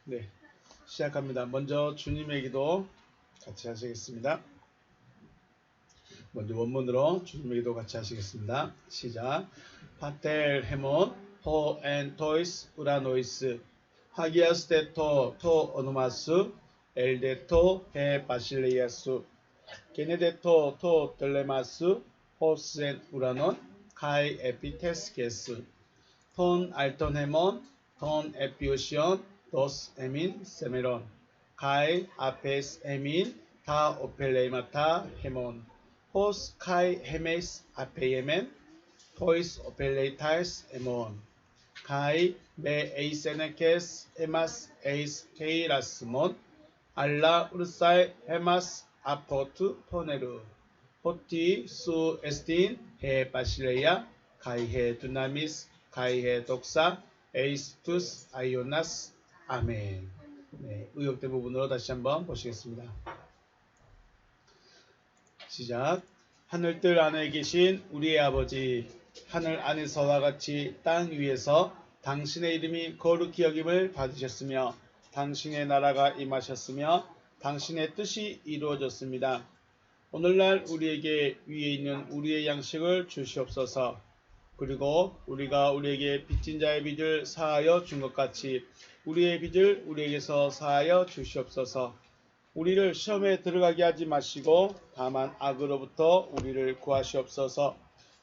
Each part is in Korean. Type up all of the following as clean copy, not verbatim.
네, 시작합니다. 먼저 주님의 기도 같이 하시겠습니다. 먼저 원문으로 주님의 기도 같이 하시겠습니다. 시작. 파텔 헤몬 호 엔 토이스 우라노이스 하기아스 데토 토 오노마스 엘데토 헤 바실리아스 게네데토 토 델레마스 호스엔 우라논 카이 에피테스게스 톤 알톤 헤몬 톤 에피오시온 도스 에민 세메론 카이 아페스 에민 타 오펠레이마타 헤몬 호스 카이 헤메스 아페예멘 토이스 오펠레이타스 에몬 카이 메 에이세네케스 에마스 에이스 케이라스몬 알라 우르사이 헤마스 아포트 포네르 호티 수 에스틴 헤 바실레야 카이 헤 두나미스 카이 헤 독사 에이스투스 아이오나스 아멘. 네, 의역대 부분으로 다시 한번 보시겠습니다. 시작. 하늘들 안에 계신 우리의 아버지, 하늘 안에서와 같이 땅 위에서 당신의 이름이 거룩히 여김을 받으셨으며 당신의 나라가 임하셨으며 당신의 뜻이 이루어졌습니다. 오늘날 우리에게 위에 있는 우리의 양식을 주시옵소서. 그리고 우리가 우리에게 빚진 자의 빚을 사하여 준 것 같이 우리의 빚을 우리에게서 사하여 주시옵소서. 우리를 시험에 들어가게 하지 마시고 다만 악으로부터 우리를 구하시옵소서.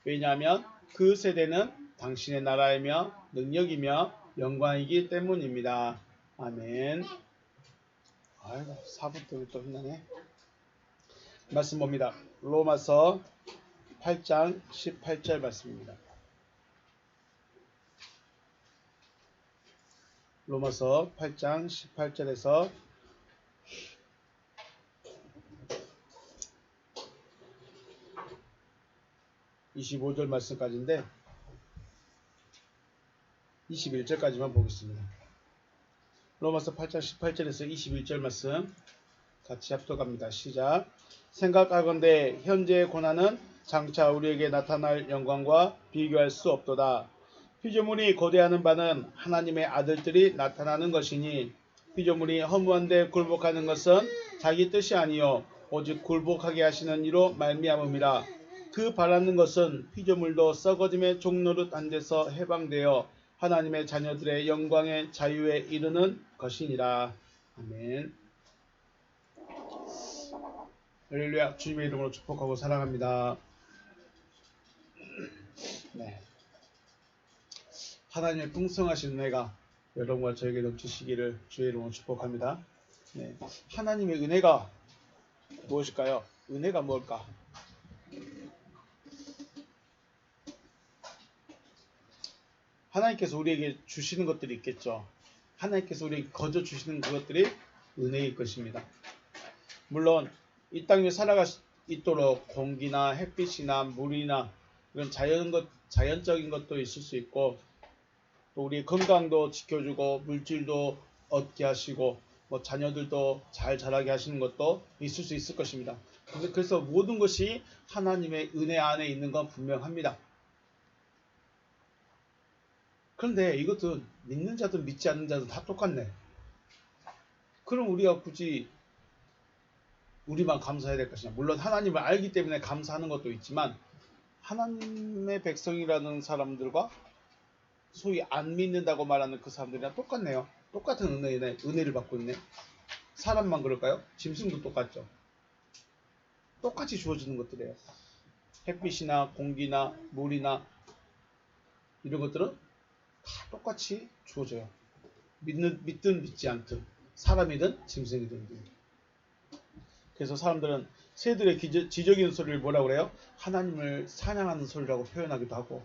왜냐하면 그 세대는 당신의 나라이며 능력이며 영광이기 때문입니다. 아멘. 아이고 4분 때문에 또 힘나네. 말씀 봅니다. 로마서 8장 18절 말씀입니다. 로마서 8장 18절에서 25절 말씀까지인데 21절까지만 보겠습니다. 로마서 8장 18절에서 21절 말씀 같이 합독합니다. 시작. 생각하건대 현재의 고난은 장차 우리에게 나타날 영광과 비교할 수 없도다. 피조물이 고대하는 바는 하나님의 아들들이 나타나는 것이니 피조물이 허무한데 굴복하는 것은 자기 뜻이 아니요 오직 굴복하게 하시는 이로 말미암음이라. 그 바라는 것은 피조물도 썩어짐의 종노릇 한 데서 해방되어 하나님의 자녀들의 영광의 자유에 이르는 것이니라. 아멘. 할렐루야. 주님의 이름으로 축복하고 사랑합니다. 네. 하나님의 풍성하신 은혜가 여러분과 저에게 넘치시기를 주의 이름으로 축복합니다. 네. 하나님의 은혜가 무엇일까요? 은혜가 뭘까? 하나님께서 우리에게 주시는 것들이 있겠죠. 하나님께서 우리에게 거저 주시는 그것들이 은혜일 것입니다. 물론 이 땅에 살아갈 수 있도록 공기나 햇빛이나 물이나 이런 자연적인 것도 있을 수 있고 또 우리 건강도 지켜주고 물질도 얻게 하시고 뭐 자녀들도 잘 자라게 하시는 것도 있을 수 있을 것입니다. 그래서 모든 것이 하나님의 은혜 안에 있는 건 분명합니다. 그런데 이것은 믿는 자든 믿지 않는 자든 다 똑같네. 그럼 우리가 굳이 우리만 감사해야 될 것이냐. 물론 하나님을 알기 때문에 감사하는 것도 있지만 하나님의 백성이라는 사람들과 소위 안 믿는다고 말하는 그 사람들이랑 똑같네요. 똑같은 은혜를 받고 있네. 사람만 그럴까요? 짐승도 똑같죠. 똑같이 주어지는 것들이에요. 햇빛이나 공기나 물이나 이런 것들은 다 똑같이 주어져요. 믿든 믿지 않든 사람이든 짐승이든. 그래서 사람들은 새들의 지저귀는 소리를 뭐라고 그래요? 하나님을 찬양하는 소리라고 표현하기도 하고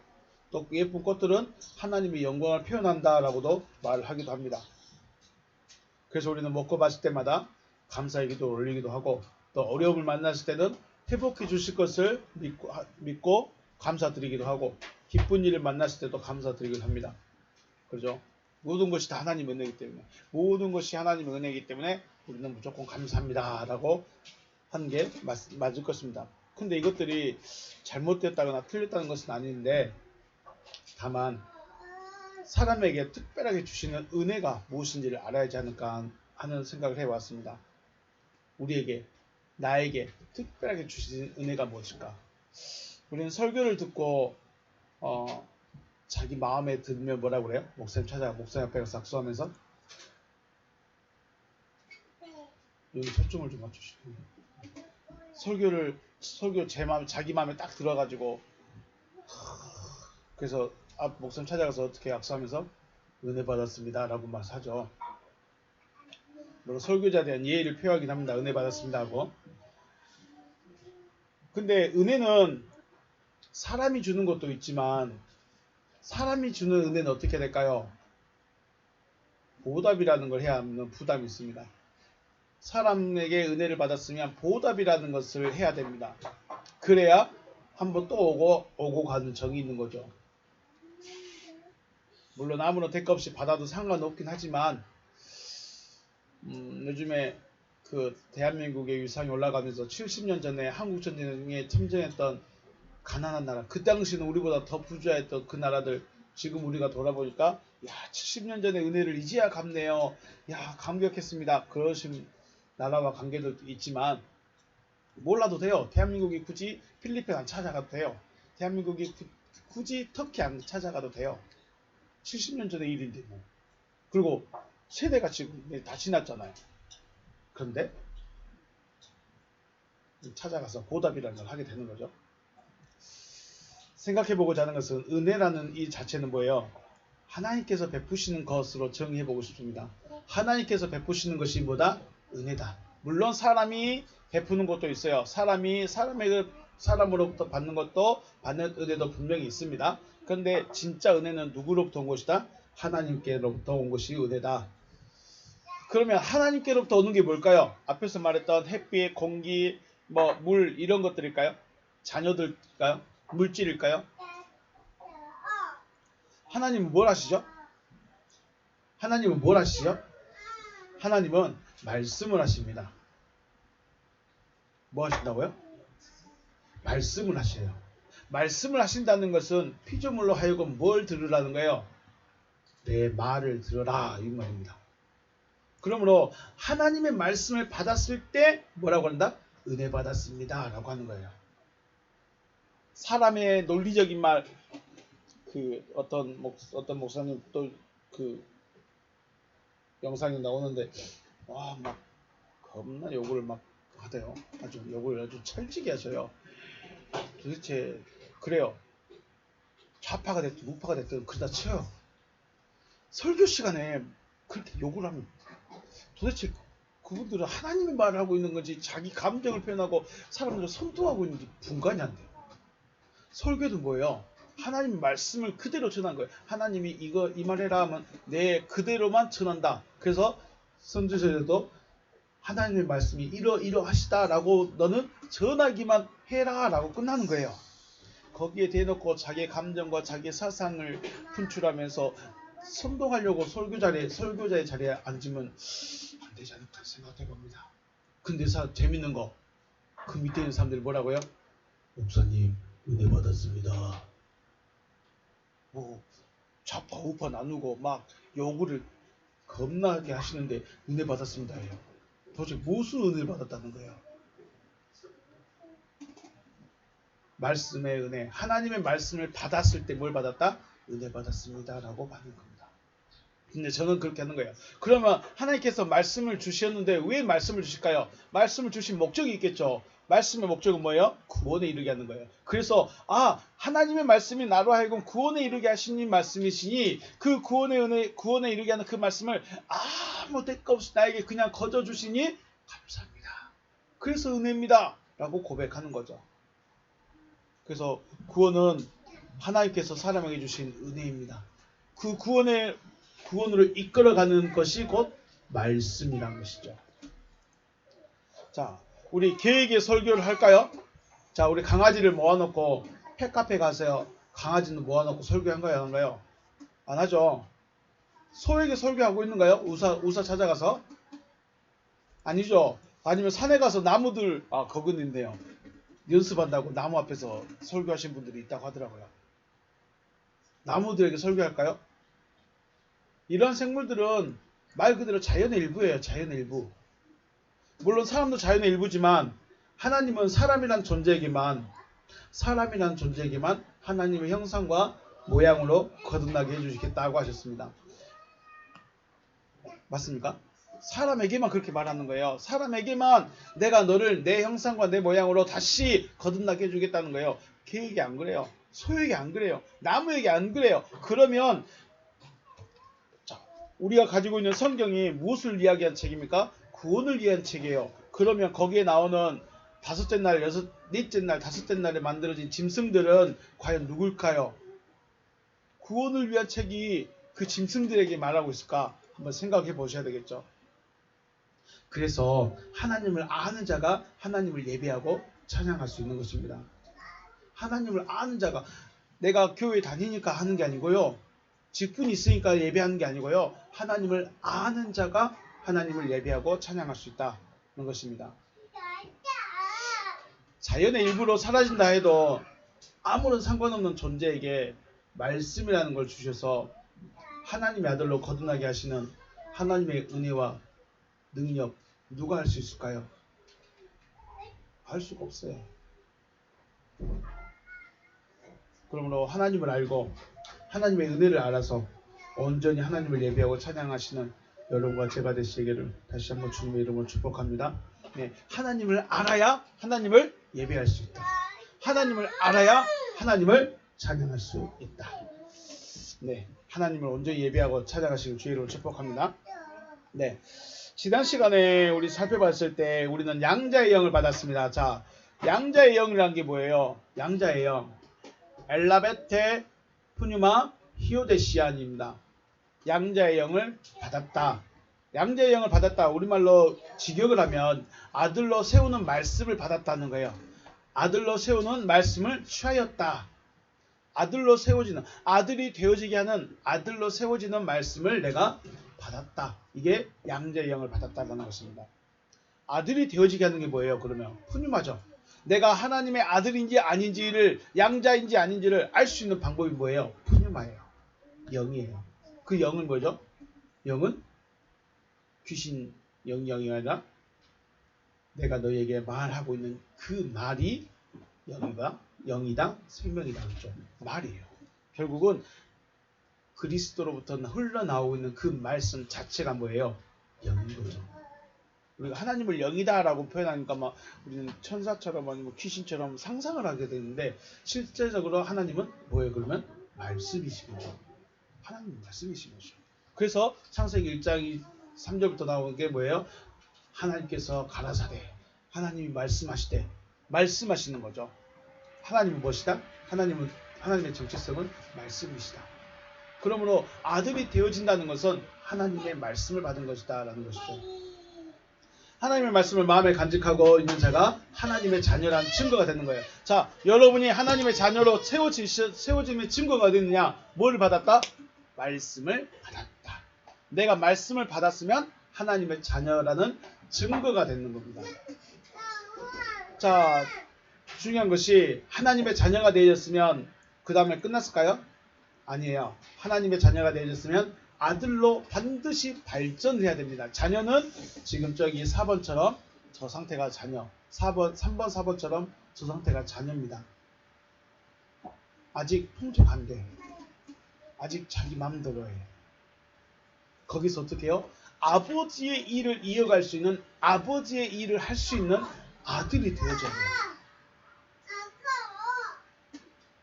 또 예쁜 꽃들은 하나님의 영광을 표현한다라고도 말을 하기도 합니다. 그래서 우리는 먹고 마실 때마다 감사의 기도를 올리기도 하고 또 어려움을 만났을 때는 회복해 주실 것을 믿고 감사드리기도 하고 기쁜 일을 만났을 때도 감사드리기도 합니다. 그렇죠? 모든 것이 다 하나님의 은혜이기 때문에 모든 것이 하나님의 은혜이기 때문에 우리는 무조건 감사합니다 라고 하는 게 맞을 것입니다. 근데 이것들이 잘못됐다거나 틀렸다는 것은 아닌데 다만 사람에게 특별하게 주시는 은혜가 무엇인지를 알아야 하지 않을까 하는 생각을 해왔습니다. 우리에게, 나에게 특별하게 주시는 은혜가 무엇일까? 우리는 설교를 듣고 자기 마음에 들면 뭐라고 그래요? 목사님 찾아가 목사님 앞에 가서 악수하면서 여기 초점을 좀 맞추시고 설교 제 마음 자기 마음에 딱 들어가지고 그래서 목사님 찾아가서 어떻게 악수하면서 은혜 받았습니다 라고 말하죠. 물론 설교자에 대한 예의를 표하긴 합니다. 은혜 받았습니다 하고. 근데 은혜는 사람이 주는 것도 있지만 사람이 주는 은혜는 어떻게 될까요? 보답이라는 걸 해야 하는 부담이 있습니다. 사람에게 은혜를 받았으면 보답이라는 것을 해야 됩니다. 그래야 한번 또 오고 가는 정이 있는 거죠. 물론 아무런 대가 없이 받아도 상관없긴 하지만 요즘에 그 대한민국의 위상이 올라가면서 70년 전에 한국 전쟁에 참전했던 가난한 나라, 그 당시는 우리보다 더 부자였던 그 나라들 지금 우리가 돌아보니까 70년 전의 은혜를 이제야 갚네요. 감격했습니다. 그러신 나라와 관계도 있지만 몰라도 돼요. 대한민국이 굳이 필리핀 안 찾아가도 돼요. 대한민국이 굳이 터키 안 찾아가도 돼요. 70년 전의 일인데 뭐. 그리고 세대가 지금 다 지났잖아요. 그런데 찾아가서 보답이라는 걸 하게 되는 거죠. 생각해보고자 하는 것은 은혜라는 이 자체는 뭐예요? 하나님께서 베푸시는 것으로 정의해보고 싶습니다. 하나님께서 베푸시는 것이 뭐다? 은혜다. 물론 사람이 베푸는 것도 있어요. 사람이 사람으로부터 받는 것도 받는 은혜도 분명히 있습니다. 그런데 진짜 은혜는 누구로부터 온 것이다? 하나님께로부터 온 것이 은혜다. 그러면 하나님께로부터 오는 게 뭘까요? 앞에서 말했던 햇빛, 공기, 물 이런 것들일까요? 자녀들일까요? 물질일까요? 하나님은 뭘 하시죠? 하나님은 뭘 하시죠? 하나님은 말씀을 하십니다. 뭐 하신다고요? 말씀을 하셔요. 말씀을 하신다는 것은 피조물로 하여금 뭘 들으라는 거예요? 내 말을 들어라 이 말입니다. 그러므로 하나님의 말씀을 받았을 때 뭐라고 한다? 은혜 받았습니다 라고 하는 거예요. 사람의 논리적인 말, 어떤 목사님 또 영상이 나오는데 막 겁나 욕을 막 하대요. 욕을 아주 찰지게 하셔요. 도대체 그래요. 좌파가 됐든 우파가 됐든 그러다 쳐요. 설교 시간에 그렇게 욕을 하면 도대체 그분들은 하나님의 말을 하고 있는 건지 자기 감정을 표현하고 사람들을 선동하고 있는지 분간이 안 돼요. 설교도 뭐예요? 하나님 말씀을 그대로 전한 거예요. 하나님이 이 말해라 하면 내 그대로만 전한다. 그래서 선지서에도 하나님의 말씀이 이러하시다라고 너는 전하기만 해라라고 끝나는 거예요. 거기에 대놓고 자기의 감정과 자기의 사상을 분출하면서 선동하려고 설교자의 자리에 앉으면 안 되지 않을까 생각해 봅니다. 근데 재밌는 거, 그 밑에 있는 사람들이 뭐라고요? 목사님 은혜 받았습니다. 좌파 우파 나누고 막 요구를 겁나게 하시는데 은혜 받았습니다 해요. 도대체 무슨 은혜를 받았다는 거예요? 말씀의 은혜, 하나님의 말씀을 받았을 때 뭘 받았다? 은혜 받았습니다 라고 받는 겁니다. 근데 저는 그렇게 하는 거예요. 그러면 하나님께서 말씀을 주셨는데 왜 말씀을 주실까요? 말씀을 주신 목적이 있겠죠. 말씀의 목적은 뭐예요? 구원에 이르게 하는 거예요. 그래서 하나님의 말씀이 나로 하여금 구원에 이르게 하시는 말씀이시니 그 구원에 이르게 하는 그 말씀을 아무 대가 없이 나에게 그냥 거저 주시니 감사합니다. 그래서 은혜입니다 라고 고백하는 거죠. 그래서 구원은 하나님께서 사람에게 주신 은혜입니다. 그 구원으로 이끌어가는 것이 곧 말씀이라는 것이죠. 자, 우리 계획의 설교를 할까요? 자, 우리 강아지를 모아놓고 펫카페 가세요. 강아지는 모아놓고 설교한가요? 안 한가요? 안 하죠. 소에게 설교하고 있는가요? 우사 찾아가서? 아니죠. 아니면 산에 가서 나무들, 거긴 있네요. 연습한다고 나무 앞에서 설교하신 분들이 있다고 하더라고요. 나무들에게 설교할까요? 이러한 생물들은 말 그대로 자연의 일부예요. 자연의 일부. 물론 사람도 자연의 일부지만 하나님은 사람이란 존재에게만 하나님의 형상과 모양으로 거듭나게 해주시겠다고 하셨습니다. 맞습니까? 사람에게만 그렇게 말하는 거예요. 사람에게만 내가 너를 내 형상과 내 모양으로 다시 거듭나게 해주겠다는 거예요. 개에게 안 그래요. 소에게 안 그래요. 나무에게 안 그래요. 그러면 자, 우리가 가지고 있는 성경이 무엇을 이야기한 책입니까? 구원을 위한 책이에요. 그러면 거기에 나오는 다섯째 날, 넷째 날, 다섯째 날에 만들어진 짐승들은 과연 누굴까요? 구원을 위한 책이 그 짐승들에게 말하고 있을까? 한번 생각해 보셔야 되겠죠. 그래서 하나님을 아는 자가 하나님을 예배하고 찬양할 수 있는 것입니다. 하나님을 아는 자가 내가 교회 다니니까 하는 게 아니고요. 직분이 있으니까 예배하는 게 아니고요. 하나님을 아는 자가 하나님을 예배하고 찬양할 수 있다는 것입니다. 자연의 일부로 사라진다 해도 아무런 상관없는 존재에게 말씀이라는 걸 주셔서 하나님의 아들로 거듭나게 하시는 하나님의 은혜와 능력 누가 할 수 있을까요? 할 수가 없어요. 그러므로 하나님을 알고 하나님의 은혜를 알아서 온전히 하나님을 예배하고 찬양하시는 여러분과 제가 되시기를 다시 한번 주님의 이름으로 축복합니다. 네, 하나님을 알아야 하나님을 예배할 수 있다. 하나님을 알아야 하나님을 찬양할 수 있다. 네, 하나님을 온전히 예배하고 찬양하시길 주의 이름으로 축복합니다. 네, 지난 시간에 우리 살펴봤을 때 우리는 양자의 영을 받았습니다. 자, 양자의 영이라는 게 뭐예요? 양자의 영, 엘라베테 푸뉴마 히오데시안입니다. 양자의 영을 받았다. 양자의 영을 받았다. 우리말로 직역을 하면 아들로 세우는 말씀을 받았다는 거예요. 아들로 세우는 말씀을 취하였다. 아들로 세워지는, 아들이 되어지게 하는, 아들로 세워지는 말씀을 내가 받았다. 이게 양자의 영을 받았다는 것입니다. 아들이 되어지게 하는 게 뭐예요? 그러면 푸뉴마죠. 내가 하나님의 아들인지 아닌지를, 양자인지 아닌지를 알 수 있는 방법이 뭐예요? 푸뉴마예요. 영이에요. 그 영은 뭐죠? 영은 귀신 영이 아니라 내가 너에게 말하고 있는 그 말이 영이다, 생명이다. 그렇죠? 말이에요. 결국은 그리스도로부터 흘러나오고 있는 그 말씀 자체가 뭐예요? 영인 거죠. 우리가 하나님을 영이다라고 표현하니까 막 우리는 천사처럼 아니면 귀신처럼 상상을 하게 되는데 실제적으로 하나님은 뭐예요? 그러면 말씀이신 거죠. 하나님 말씀이신 거죠. 그래서 창세기 1장 3절부터 나오는 게 뭐예요? 하나님께서 가라사대, 하나님이 말씀하시되, 말씀하시는 거죠. 하나님은 무엇이다? 하나님의 정체성은 말씀이시다. 그러므로 아들이 되어진다는 것은 하나님의 말씀을 받은 것이다 라는 것이죠. 하나님의 말씀을 마음에 간직하고 있는 자가 하나님의 자녀라는 증거가 되는 거예요. 자, 여러분이 하나님의 자녀로 세워짐의 증거가 어디 있느냐? 뭘 받았다? 말씀을 받았다. 내가 말씀을 받았으면 하나님의 자녀라는 증거가 되는 겁니다. 자, 중요한 것이 하나님의 자녀가 되어졌으면 그 다음에 끝났을까요? 아니에요. 하나님의 자녀가 되어졌으면 아들로 반드시 발전을 해야 됩니다. 자녀는 지금 저기 4번처럼 저 상태가 자녀, 3번, 4번처럼 저 상태가 자녀입니다. 아직 통제가 안 돼. 아직 자기 마음대로 해. 거기서 어떻게 해요? 아버지의 일을 이어갈 수 있는, 아버지의 일을 할 수 있는 아들이 되어져야 돼요.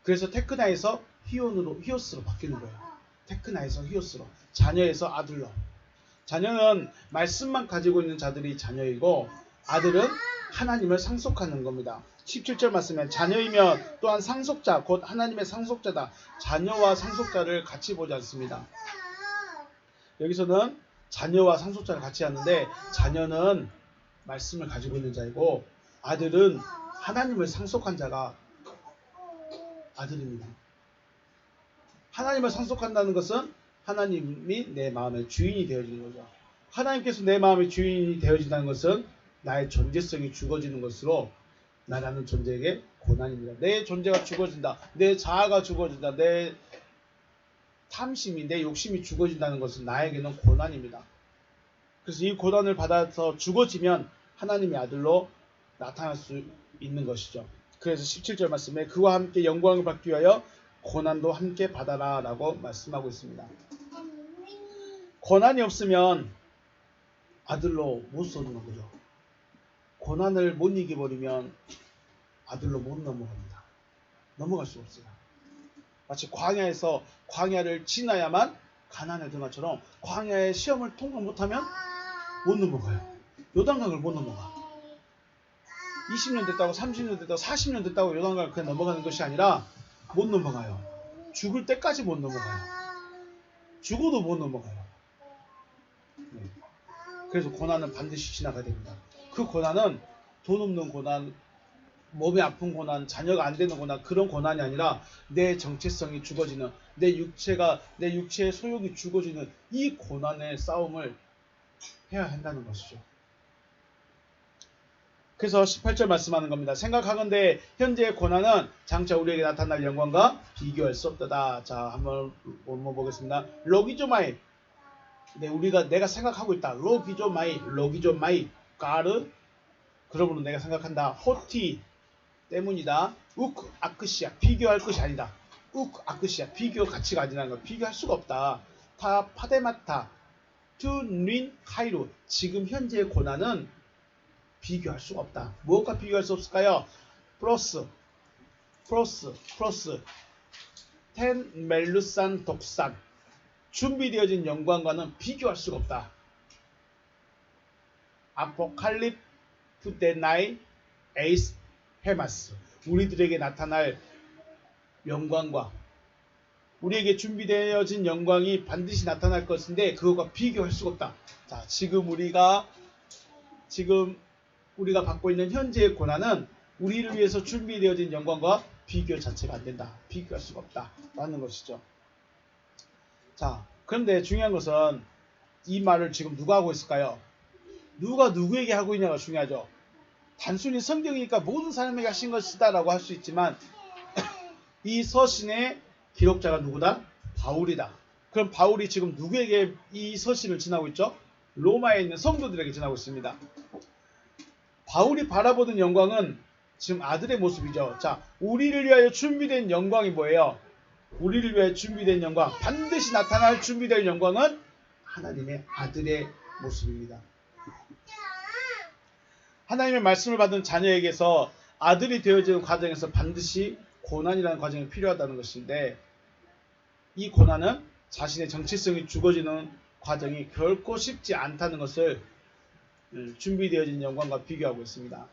그래서 테크나에서 히오스로 바뀌는 거예요. 테크나에서 히오스로, 자녀에서 아들로. 자녀는 말씀만 가지고 있는 자들이 자녀이고 아들은 하나님을 상속하는 겁니다. 17절 말씀에 자녀이면 또한 상속자, 곧 하나님의 상속자다. 자녀와 상속자를 같이 보지 않습니다. 여기서는 자녀와 상속자를 같이 하는데 자녀는 말씀을 가지고 있는 자이고 아들은 하나님을 상속한 자가 아들입니다. 하나님을 상속한다는 것은 하나님이 내 마음의 주인이 되어지는 거죠. 하나님께서 내 마음의 주인이 되어진다는 것은 나의 존재성이 죽어지는 것으로 나라는 존재에게 고난입니다. 내 존재가 죽어진다. 내 자아가 죽어진다. 내 탐심이, 내 욕심이 죽어진다는 것은 나에게는 고난입니다. 그래서 이 고난을 받아서 죽어지면 하나님의 아들로 나타날 수 있는 것이죠. 그래서 17절 말씀에 그와 함께 영광을 받기 위하여 고난도 함께 받아라 라고 말씀하고 있습니다. 고난이 없으면 아들로 못 서는 거죠. 고난을 못 이겨버리면 아들로 못 넘어갑니다. 넘어갈 수 없어요. 마치 광야에서 광야를 지나야만 가나안에 들어간 것처럼 광야의 시험을 통과 못하면 못 넘어가요. 요단강을 못 넘어가. 20년 됐다고 30년 됐다고 40년 됐다고 요단강을 그냥 넘어가는 것이 아니라 못 넘어가요. 죽을 때까지 못 넘어가요. 죽어도 못 넘어가요. 네. 그래서 고난은 반드시 지나가야 됩니다. 그 고난은 돈 없는 고난, 몸이 아픈 고난, 자녀가 안 되는 고난, 그런 고난이 아니라 내 정체성이 죽어지는, 내 육체의 소욕이 죽어지는 이 고난의 싸움을 해야 한다는 것이죠. 그래서 18절 말씀하는 겁니다. 생각하건대 현재의 고난은 장차 우리에게 나타날 영광과 비교할 수 없다. 자, 한번 보겠습니다. 로기조마이. 네, 내가 생각하고 있다. 로기조마이. 가르. 그러므로 내가 생각한다. 호티 때문이다. 우크 아크시아. 비교할 것이 아니다. 우크 아크시아. 비교 가치가 아니라는 거. 비교할 수가 없다. 타 파데마타. 투린 카이루. 지금 현재의 고난은 비교할 수가 없다. 무엇과 비교할 수 없을까요? 플러스 텐 멜루산 독산. 준비되어진 영광과는 비교할 수가 없다. 아포칼립 데나이 에이스 헤마스. 우리들에게 나타날 영광과 우리에게 준비되어진 영광이 반드시 나타날 것인데 그것과 비교할 수가 없다. 자, 지금 우리가 받고 있는 현재의 고난은 우리를 위해서 준비되어진 영광과 비교 자체가 안 된다. 비교할 수가 없다. 라는 것이죠. 자, 그런데 중요한 것은 이 말을 지금 누가 하고 있을까요? 누가 누구에게 하고 있냐가 중요하죠. 단순히 성경이니까 모든 사람에게 하신 것이다 라고 할 수 있지만 이 서신의 기록자가 누구다? 바울이다. 그럼 바울이 지금 누구에게 이 서신을 전하고 있죠? 로마에 있는 성도들에게 전하고 있습니다. 바울이 바라보던 영광은 지금 아들의 모습이죠. 자, 우리를 위하여 준비된 영광이 뭐예요? 우리를 위하여 준비된 영광, 반드시 나타날 준비될 영광은 하나님의 아들의 모습입니다. 하나님의 말씀을 받은 자녀에게서 아들이 되어지는 과정에서 반드시 고난이라는 과정이 필요하다는 것인데 이 고난은 자신의 정체성이 죽어지는 과정이 결코 쉽지 않다는 것을 준비되어진 영광과 비교하고 있습니다.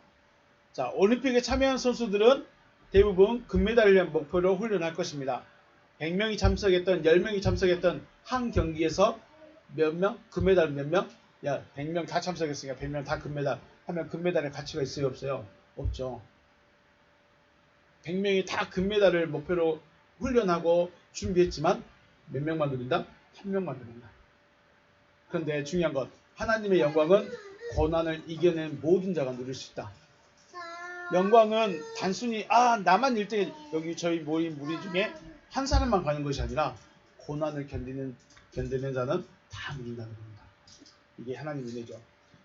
자, 올림픽에 참여한 선수들은 대부분 금메달을 위한 목표로 훈련할 것입니다. 100명이 참석했던 10명이 참석했던 한 경기에서 몇 명? 금메달 몇 명? 야, 100명 다 참석했으니까 100명 다 금메달 하면 금메달의 가치가 있어요? 없어요? 없죠. 100명이 다 금메달을 목표로 훈련하고 준비했지만 몇 명만 누린다? 한 명만 누린다. 그런데 중요한 것, 하나님의 영광은 고난을 이겨낸 모든 자가 누릴 수 있다. 영광은 단순히 나만 1등에 여기 저희 모임 우리 중에 한 사람만 가는 것이 아니라 고난을 견디는 자는 다 누린다는 겁니다. 이게 하나님의 은혜죠.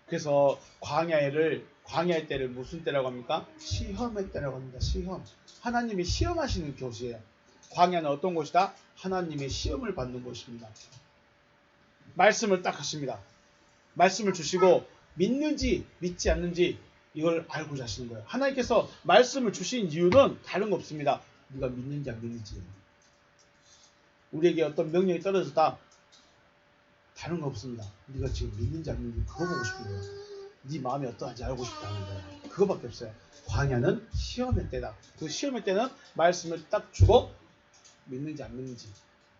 그래서 광야의 때를 무슨 때라고 합니까? 시험의 때라고 합니다. 시험. 하나님이 시험하시는 곳이에요. 광야는 어떤 곳이다? 하나님의 시험을 받는 곳입니다. 말씀을 딱 하십니다. 말씀을 주시고 믿는지 믿지 않는지 이걸 알고자 하시는 거예요. 하나님께서 말씀을 주신 이유는 다른 거 없습니다. 네가 믿는지 안 믿는지. 우리에게 어떤 명령이 떨어졌다. 다른 거 없습니다. 네가 지금 믿는지 안 믿는지 그거 보고 싶은 거예요. 네 마음이 어떠한지 알고 싶다는 거예요. 그거밖에 없어요. 광야는 시험의 때다. 그 시험의 때는 말씀을 딱 주고 믿는지 안 믿는지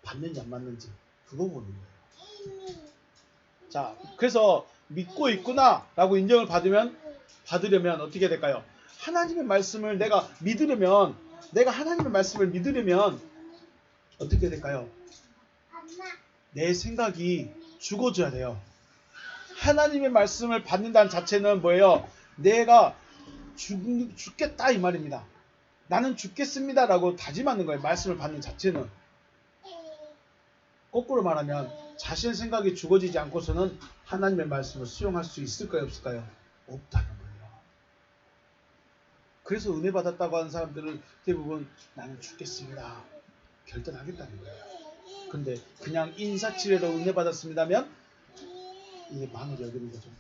받는지 안 받는지 그거 보는 거예요. 자, 그래서 믿고 있구나 라고 인정을 받으려면 어떻게 될까요? 하나님의 말씀을 내가 하나님의 말씀을 믿으려면 어떻게 될까요? 내 생각이 죽어져야 돼요. 하나님의 말씀을 받는다는 자체는 뭐예요? 내가 죽겠다 이 말입니다. 나는 죽겠습니다 라고 다짐하는 거예요. 말씀을 받는 자체는. 거꾸로 말하면 자신의 생각이 죽어지지 않고서는 하나님의 말씀을 수용할 수 있을까요? 없을까요? 없다는 거예요. 그래서 은혜 받았다고 하는 사람들은 대부분 나는 죽겠습니다. 결단하겠다는 거예요. 근데 그냥 인사치레로 은혜 받았습니다면 이게 마음을 열리는 거죠.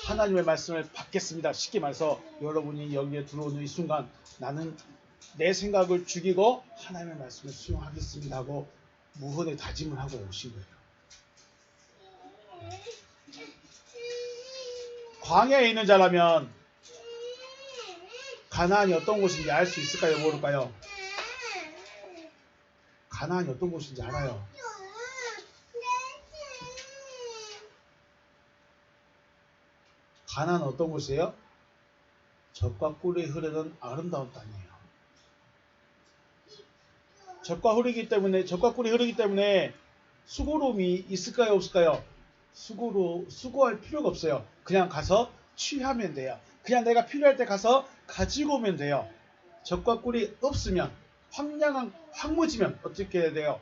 하나님의 말씀을 받겠습니다. 쉽게 말해서 여러분이 여기에 들어오는 이 순간 나는 내 생각을 죽이고 하나님의 말씀을 수용하겠습니다 하고 무언의 다짐을 하고 오신 거예요. 광야에 있는 자라면 가나안이 어떤 곳인지 알 수 있을까요? 모를까요? 가나안이 어떤 곳인지 알아요. 가나안은 어떤 곳이에요? 젖과 꿀이 흐르는 아름다운 땅이에요. 젖과 꿀이 흐르기 때문에 수고로움이 있을까요? 없을까요? 수고할 필요가 없어요. 그냥 가서 취하면 돼요. 그냥 내가 필요할 때 가서 가지고 오면 돼요. 젖과 꿀이 없으면 황량한 황무지면 어떻게 해야 돼요?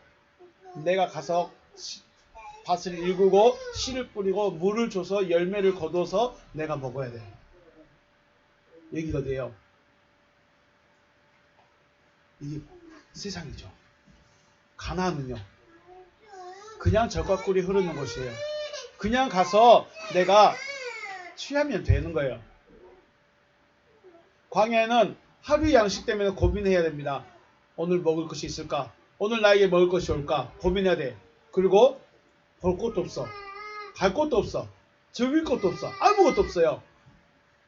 내가 가서 밭을 일구고 씨를 뿌리고 물을 줘서 열매를 거둬서 내가 먹어야 돼. 얘기가 돼요. 이게 세상이죠. 가나안은요. 그냥 젖과 꿀이 흐르는 곳이에요. 그냥 가서 내가 취하면 되는 거예요. 광야에는 하루의 양식 때문에 고민해야 됩니다. 오늘 먹을 것이 있을까? 오늘 나에게 먹을 것이 올까? 고민해야 돼. 그리고 볼 곳도 없어. 갈 곳도 없어. 즐길 것도 없어. 아무것도 없어요.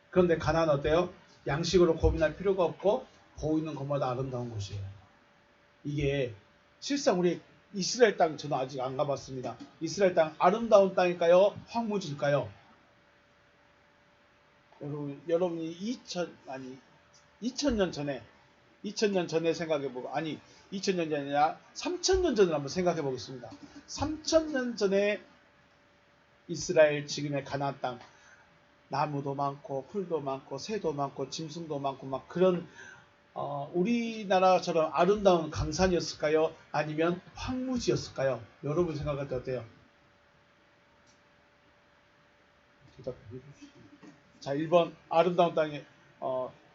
그런데 가나안은 어때요? 양식으로 고민할 필요가 없고 보이는 것마다 아름다운 곳이에요. 이게 실상 우리 이스라엘 땅 저는 아직 안 가봤습니다. 이스라엘 땅 아름다운 땅일까요? 황무지일까요? 여러분이 2000년 전에 생각해보고 2000년이 아니라 3000년 전을 한번 생각해 보겠습니다. 3000년 전에 이스라엘 지금의 가나안 땅 나무도 많고 풀도 많고 새도 많고 짐승도 많고 막 그런 우리나라처럼 아름다운 강산이었을까요? 아니면 황무지였을까요? 여러분 생각할 때 어때요? 대답해 주시죠. 자, 1번 아름다운 땅에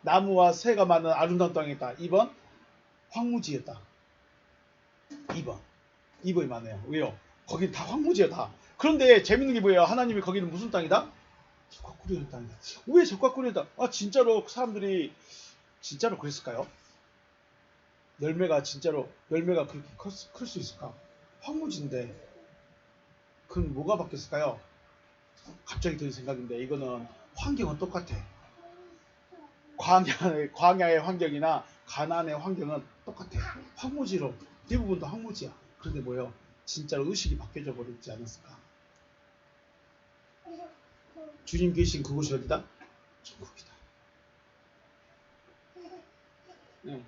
나무와 새가 많은 아름다운 땅이었다. 2번 황무지였다. 2번이 많아요. 왜요? 거긴 다 황무지야 다. 그런데 재밌는 게 뭐예요? 하나님이 거기는 무슨 땅이다? 젖과 꿀이 흐르는 땅이다. 왜 젖과 꿀이 흐르는 땅? 진짜로 사람들이 진짜로 그랬을까요? 열매가 그렇게 클 수 있을까? 황무지인데 그럼 뭐가 바뀌었을까요? 갑자기 드는 생각인데 이거는 환경은 똑같아. 광야의 환경이나 가나안의 환경은 똑같아. 황무지로 대부분 다 황무지야. 그런데 뭐예요? 진짜로 의식이 바뀌어져 버리지 않았을까? 주님 계신 그곳이 어디다? 천국이다. 네.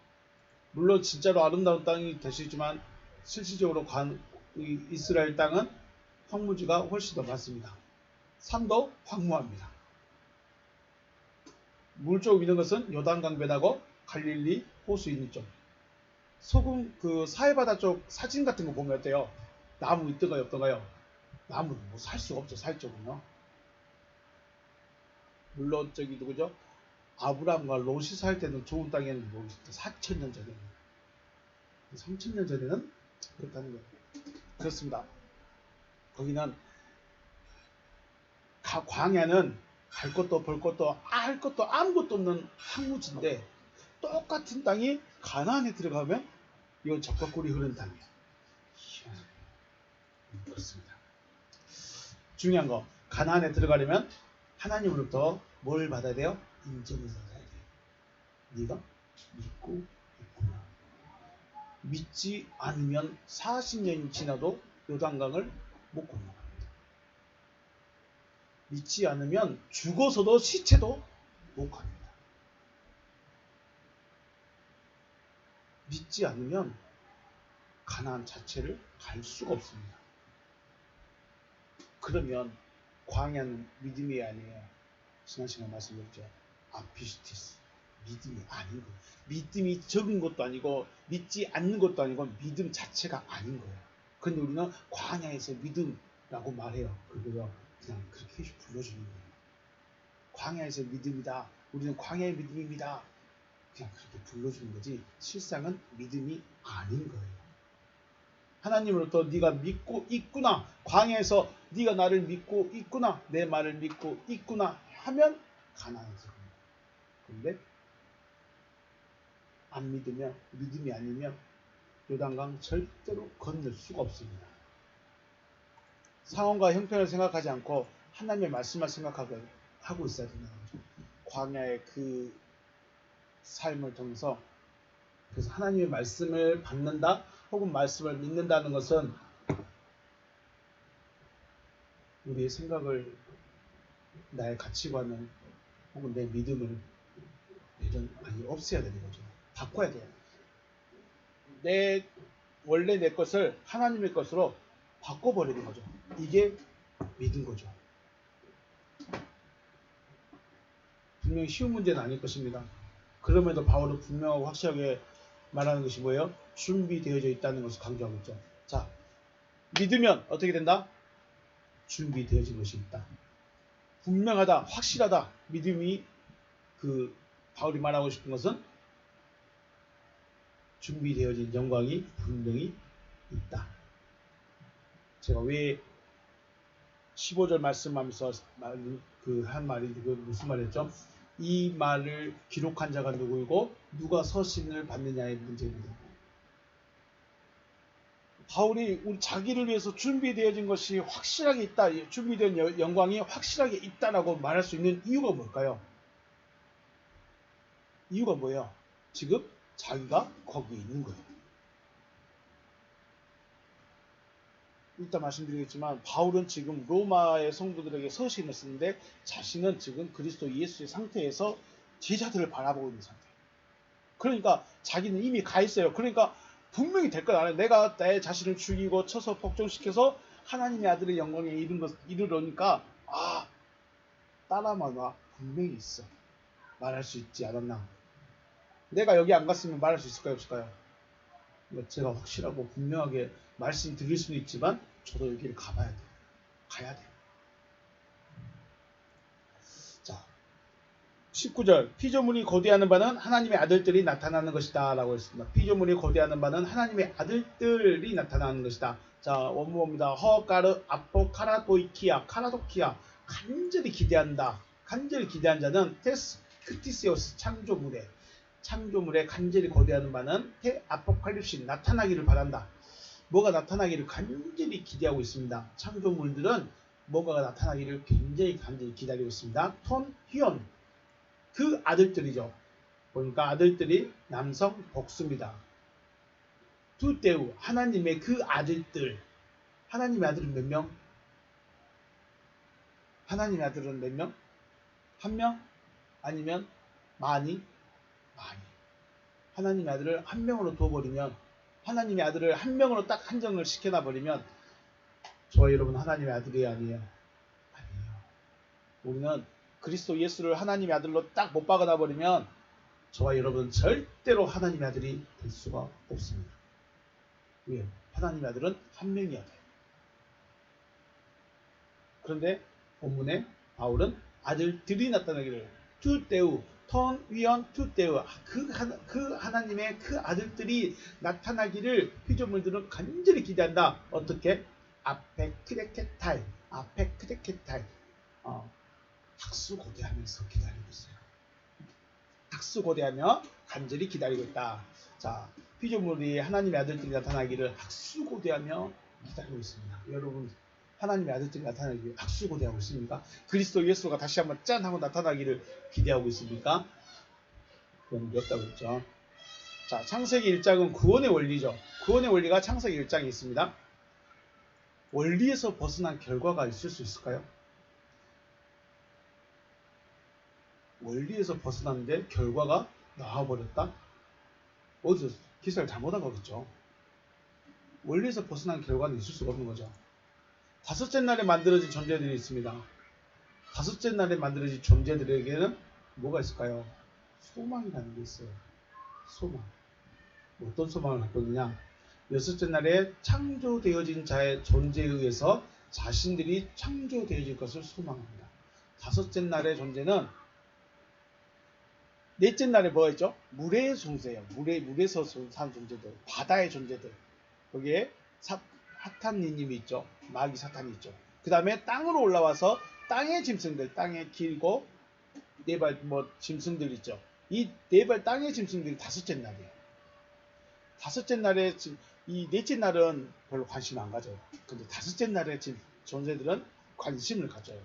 물론 진짜로 아름다운 땅이 되시지만 실질적으로 이스라엘 땅은 황무지가 훨씬 더 많습니다. 산도 황무합니다. 물 쪽 있는 것은 요단강 변하고 갈릴리 호수 있는 쪽. 그 사해바다 쪽 사진 같은 거 보면 어때요? 나무 있던가요, 없던가요? 나무는 뭐 살 수가 없죠, 살 쪽은요. 물론 저기 누구죠? 아브라함과 롯이 살 때는 좋은 땅에는 뭐 4,000년 전에는 3,000년 전에는 그렇다는 거예요. 그렇습니다. 거기는 광야는 갈 것도 볼 것도 할 것도 아무것도 없는 황무지인데 똑같은 땅이 가나안에 들어가면 이건 젖과 꿀이 흐르는 땅이에요. 그렇습니다. 중요한 거 가나안에 들어가려면 하나님으로부터 뭘 받아야 돼요? 인정을 받아야 돼요. 네가 믿고 있구나. 믿지 않으면 40년이 지나도 요단강을 못 건너갑니다. 믿지 않으면 죽어서도 시체도 못 갑니다. 믿지 않으면 가나안 자체를 갈 수가 없습니다. 그러면 광야는 믿음이 아니에요. 지난 시간에 말씀드렸죠. 아피스티스, 믿음이 아닌 거예요. 믿음이 적은 것도 아니고 믿지 않는 것도 아니고 믿음 자체가 아닌 거예요. 그런데 우리는 광야에서 믿음라고 말해요. 그거요. 그냥 그렇게 불러주는 거예요. 광야에서 믿음이다. 우리는 광야의 믿음입니다. 그냥 그렇게 불러주는 거지 실상은 믿음이 아닌 거예요. 하나님으로부터 네가 믿고 있구나. 광야에서 네가 나를 믿고 있구나. 내 말을 믿고 있구나 하면 가나안에서 갑니다. 그런데 안 믿으면 믿음이 아니면 요단강 절대로 건널 수가 없습니다. 상황과 형편을 생각하지 않고 하나님의 말씀만 생각하고 있어야 된다는 거죠. 광야의 그 삶을 통해서 그래서 하나님의 말씀을 받는다 혹은 말씀을 믿는다는 것은 우리의 생각을 나의 가치관을 혹은 내 믿음을 없애야 되는 거죠. 바꿔야 돼요. 원래 내 것을 하나님의 것으로 바꿔버리는 거죠. 이게 믿은 거죠. 분명히 쉬운 문제는 아닐 것입니다. 그럼에도 바울은 분명하고 확실하게 말하는 것이 뭐예요? 준비되어져 있다는 것을 강조하고 있죠. 자, 믿으면 어떻게 된다? 준비되어진 것이 있다. 분명하다, 확실하다. 믿음이 바울이 말하고 싶은 것은 준비되어진 영광이 분명히 있다. 제가 왜 15절 말씀하면서 한 말이 무슨 말이었죠? 이 말을 기록한 자가 누구이고 누가 서신을 받느냐의 문제입니다. 바울이 우리 자기를 위해서 준비되어진 것이 확실하게 있다. 준비된 영광이 확실하게 있다라고 말할 수 있는 이유가 뭘까요? 이유가 뭐예요? 지금 자기가 거기에 있는 거예요. 일단 말씀드리겠지만 바울은 지금 로마의 성도들에게 서신을 쓰는데 자신은 지금 그리스도 예수의 상태에서 제자들을 바라보고 있는 상태. 그러니까 자기는 이미 가 있어요. 그러니까 분명히 될 것 알아요. 내가 내 자신을 죽이고 쳐서 복종시켜서 하나님의 아들의 영광에 이르러니까 따라만 와. 분명히 있어. 말할 수 있지 않았나. 내가 여기 안 갔으면 말할 수 있을까요? 없을까요? 제가 확실하고 분명하게 말씀드릴 수는 있지만 저도 여기를 가봐야 돼요. 가야 돼요. 자, 19절 피조물이 거대하는 바는 하나님의 아들들이 나타나는 것이다 라고 했습니다. 피조물이 거대하는 바는 하나님의 아들들이 나타나는 것이다. 자, 원문입니다. 허가르 아포카라도이키아 카라도키아 간절히 기대한다. 간절히 기대한 자는 테스 크티세오스 창조물에 간절히 거대하는 바는 테 아포칼립시 나타나기를 바란다. 뭐가 나타나기를 간절히 기대하고 있습니다. 창조물들은 뭐가 나타나기를 굉장히 간절히 기다리고 있습니다. 톤, 히온 그 아들들이죠. 보니까 아들들이 남성 복수입니다. 투테우 하나님의 그 아들들. 하나님의 아들은 몇 명? 하나님의 아들은 몇 명? 한 명? 아니면 많이? 하나님의 아들을 한 명으로 둬버리면 하나님의 아들을 한 명으로 딱 한정을 시켜놔버리면 저와 여러분 하나님의 아들이 아니에요. 우리는 그리스도 예수를 하나님의 아들로 딱 못 박아놔버리면 저와 여러분은 절대로 하나님의 아들이 될 수가 없습니다. 왜요? 하나님의 아들은 한 명이어야 돼요. 그런데 본문에 바울은 아들들이 나타나기를 투테우 턴 위언 투테우 그 하나님의 그 아들들이 나타나기를 피조물들은 간절히 기대한다. 어떻게? 앞에 크레케타이 학수고대하면서 기다리고 있어요. 학수고대하며 간절히 기다리고 있다. 자, 피조물이 하나님의 아들들이 나타나기를 학수고대하며 기다리고 있습니다. 여러분 하나님의 아들들이 나타나기를 학수고대하고 있습니까? 그리스도 예수가 다시 한번 짠 하고 나타나기를 기대하고 있습니까? 그건 없다고 했죠. 자, 창세기 1장은 구원의 원리죠. 구원의 원리가 창세기 1장에 있습니다. 원리에서 벗어난 결과가 있을 수 있을까요? 원리에서 벗어났는데 결과가 나와버렸다? 어디서 기사를 잘못한 거겠죠. 원리에서 벗어난 결과는 있을 수가 없는 거죠. 다섯째 날에 만들어진 존재들이 있습니다. 다섯째 날에 만들어진 존재들에게는 뭐가 있을까요? 소망이라는 게 있어요. 소망. 어떤 소망을 갖고 있느냐? 여섯째 날에 창조되어진 자의 존재에 의해서 자신들이 창조되어질 것을 소망합니다. 다섯째 날의 존재는 넷째 날에 뭐가 있죠? 물의 존재예요. 물에서 산 존재들, 바다의 존재들. 거기에 사탄님이 있죠. 마귀 사탄이 있죠. 그 다음에 땅으로 올라와서 땅의 짐승들, 땅에 길고 네 발 짐승들 있죠. 이 네 발 땅의 짐승들이 다섯째 날이에요. 다섯째 날에 이 넷째 날은 별로 관심 안 가져요. 근데 다섯째 날의 존재들은 관심을 가져요.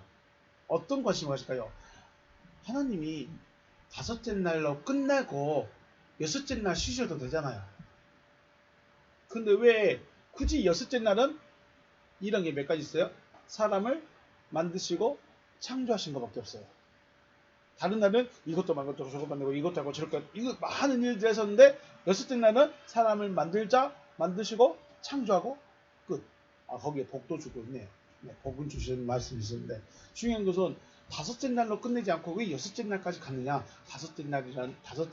어떤 관심을 가질까요? 하나님이 다섯째 날로 끝내고 여섯째 날 쉬셔도 되잖아요. 근데 왜 굳이 여섯째 날은 이런 게 몇 가지 있어요? 사람을 만드시고 창조하신 것밖에 없어요. 다른 날은 이것도 만들고 저것도 만들고 이것도 하고 저렇게 이거 많은 일들 했었는데 여섯째 날은 사람을 만드시고 창조하고 끝. 거기에 복도 주고 있네요. 네, 복은 주시는 말씀이 있었는데 중요한 것은 다섯째 날로 끝내지 않고 왜 여섯째 날까지 갔느냐? 다섯째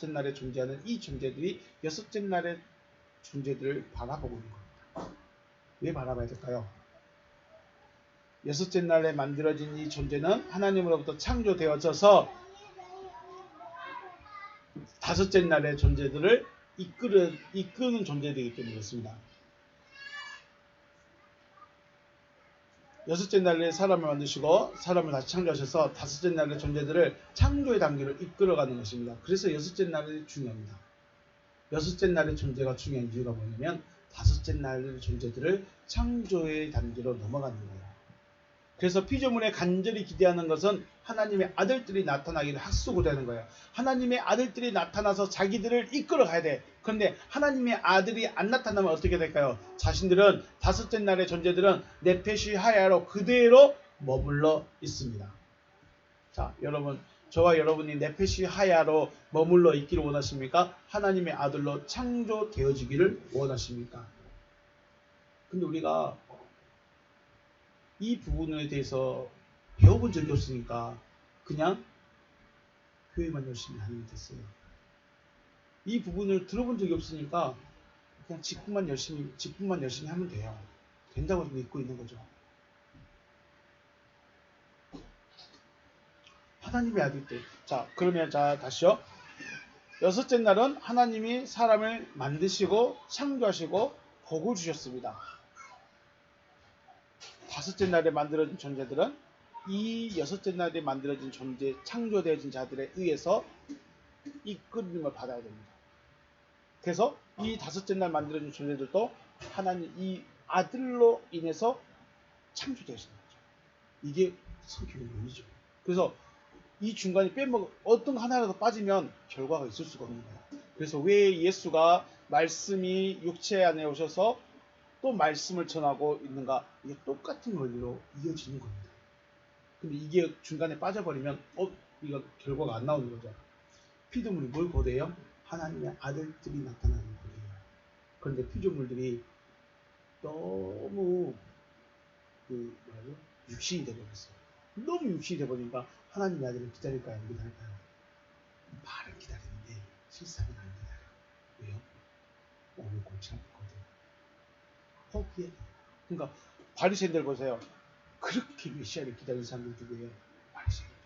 날에 존재하는 이 존재들이 여섯째 날의 존재들을 바라보고 있는 겁니다. 왜 바라봐야 될까요? 여섯째 날에 만들어진 이 존재는 하나님으로부터 창조되어져서 다섯째 날의 존재들을 이끄는 존재들이기 때문에 그렇습니다. 여섯째 날에 사람을 만드시고 사람을 다시 창조하셔서 다섯째 날의 존재들을 창조의 단계로 이끌어가는 것입니다. 그래서 여섯째 날이 중요합니다. 여섯째 날의 존재가 중요한 이유가 뭐냐면 다섯째 날의 존재들을 창조의 단계로 넘어가는 거예요. 그래서 피조물에 간절히 기대하는 것은 하나님의 아들들이 나타나기를 학수고대하는 거예요. 하나님의 아들들이 나타나서 자기들을 이끌어 가야 돼. 그런데 하나님의 아들이 안 나타나면 어떻게 될까요? 자신들은 다섯째 날의 존재들은 네페시 하야로 그대로 머물러 있습니다. 자, 여러분, 저와 여러분이 네페시 하야로 머물러 있기를 원하십니까? 하나님의 아들로 창조되어지기를 원하십니까? 근데 우리가 이 부분에 대해서 배워본 적이 없으니까 그냥 교회만 열심히 하는 게 됐어요. 이 부분을 들어본 적이 없으니까 그냥 직분만 열심히 하면 돼요. 된다고 믿고 있는 거죠. 하나님의 아들들. 자, 그러면 다시요. 여섯째 날은 하나님이 사람을 만드시고 창조하시고 복을 주셨습니다. 다섯째 날에 만들어진 존재들은 이 여섯째 날에 만들어진 존재, 창조되어진 자들에 의해서 이끌림을 받아야 됩니다. 그래서 이 다섯째 날 만들어진 존재들도 하나님 이 아들로 인해서 창조되어진 거죠. 이게 성경의 논리죠. 그래서 이 중간에 어떤 하나라도 빠지면 결과가 있을 수가 없는 거예요. 그래서 왜 예수가 말씀이 육체 안에 오셔서 또 말씀을 전하고 있는가? 이게 똑같은 원리로 이어지는 겁니다. 근데 이게 중간에 빠져버리면 이거 결과가 안 나오는 거죠. 피조물이 뭘 고대해요? 하나님의 아들들이 나타나는 거예요. 그런데 피조물들이 너무 육신이 되어버렸어요. 너무 육신이 되어버리니까 하나님의 아들을 기다릴까요? 안 기다릴까요? 말은 기다리는데 실상은 안 기다려요. 왜요? 오늘 골치 아프거든요. 포기해. 그러니까 바리새인들 보세요. 그렇게 메시아를 기다리는 사람들 누구예요? 바리새인들.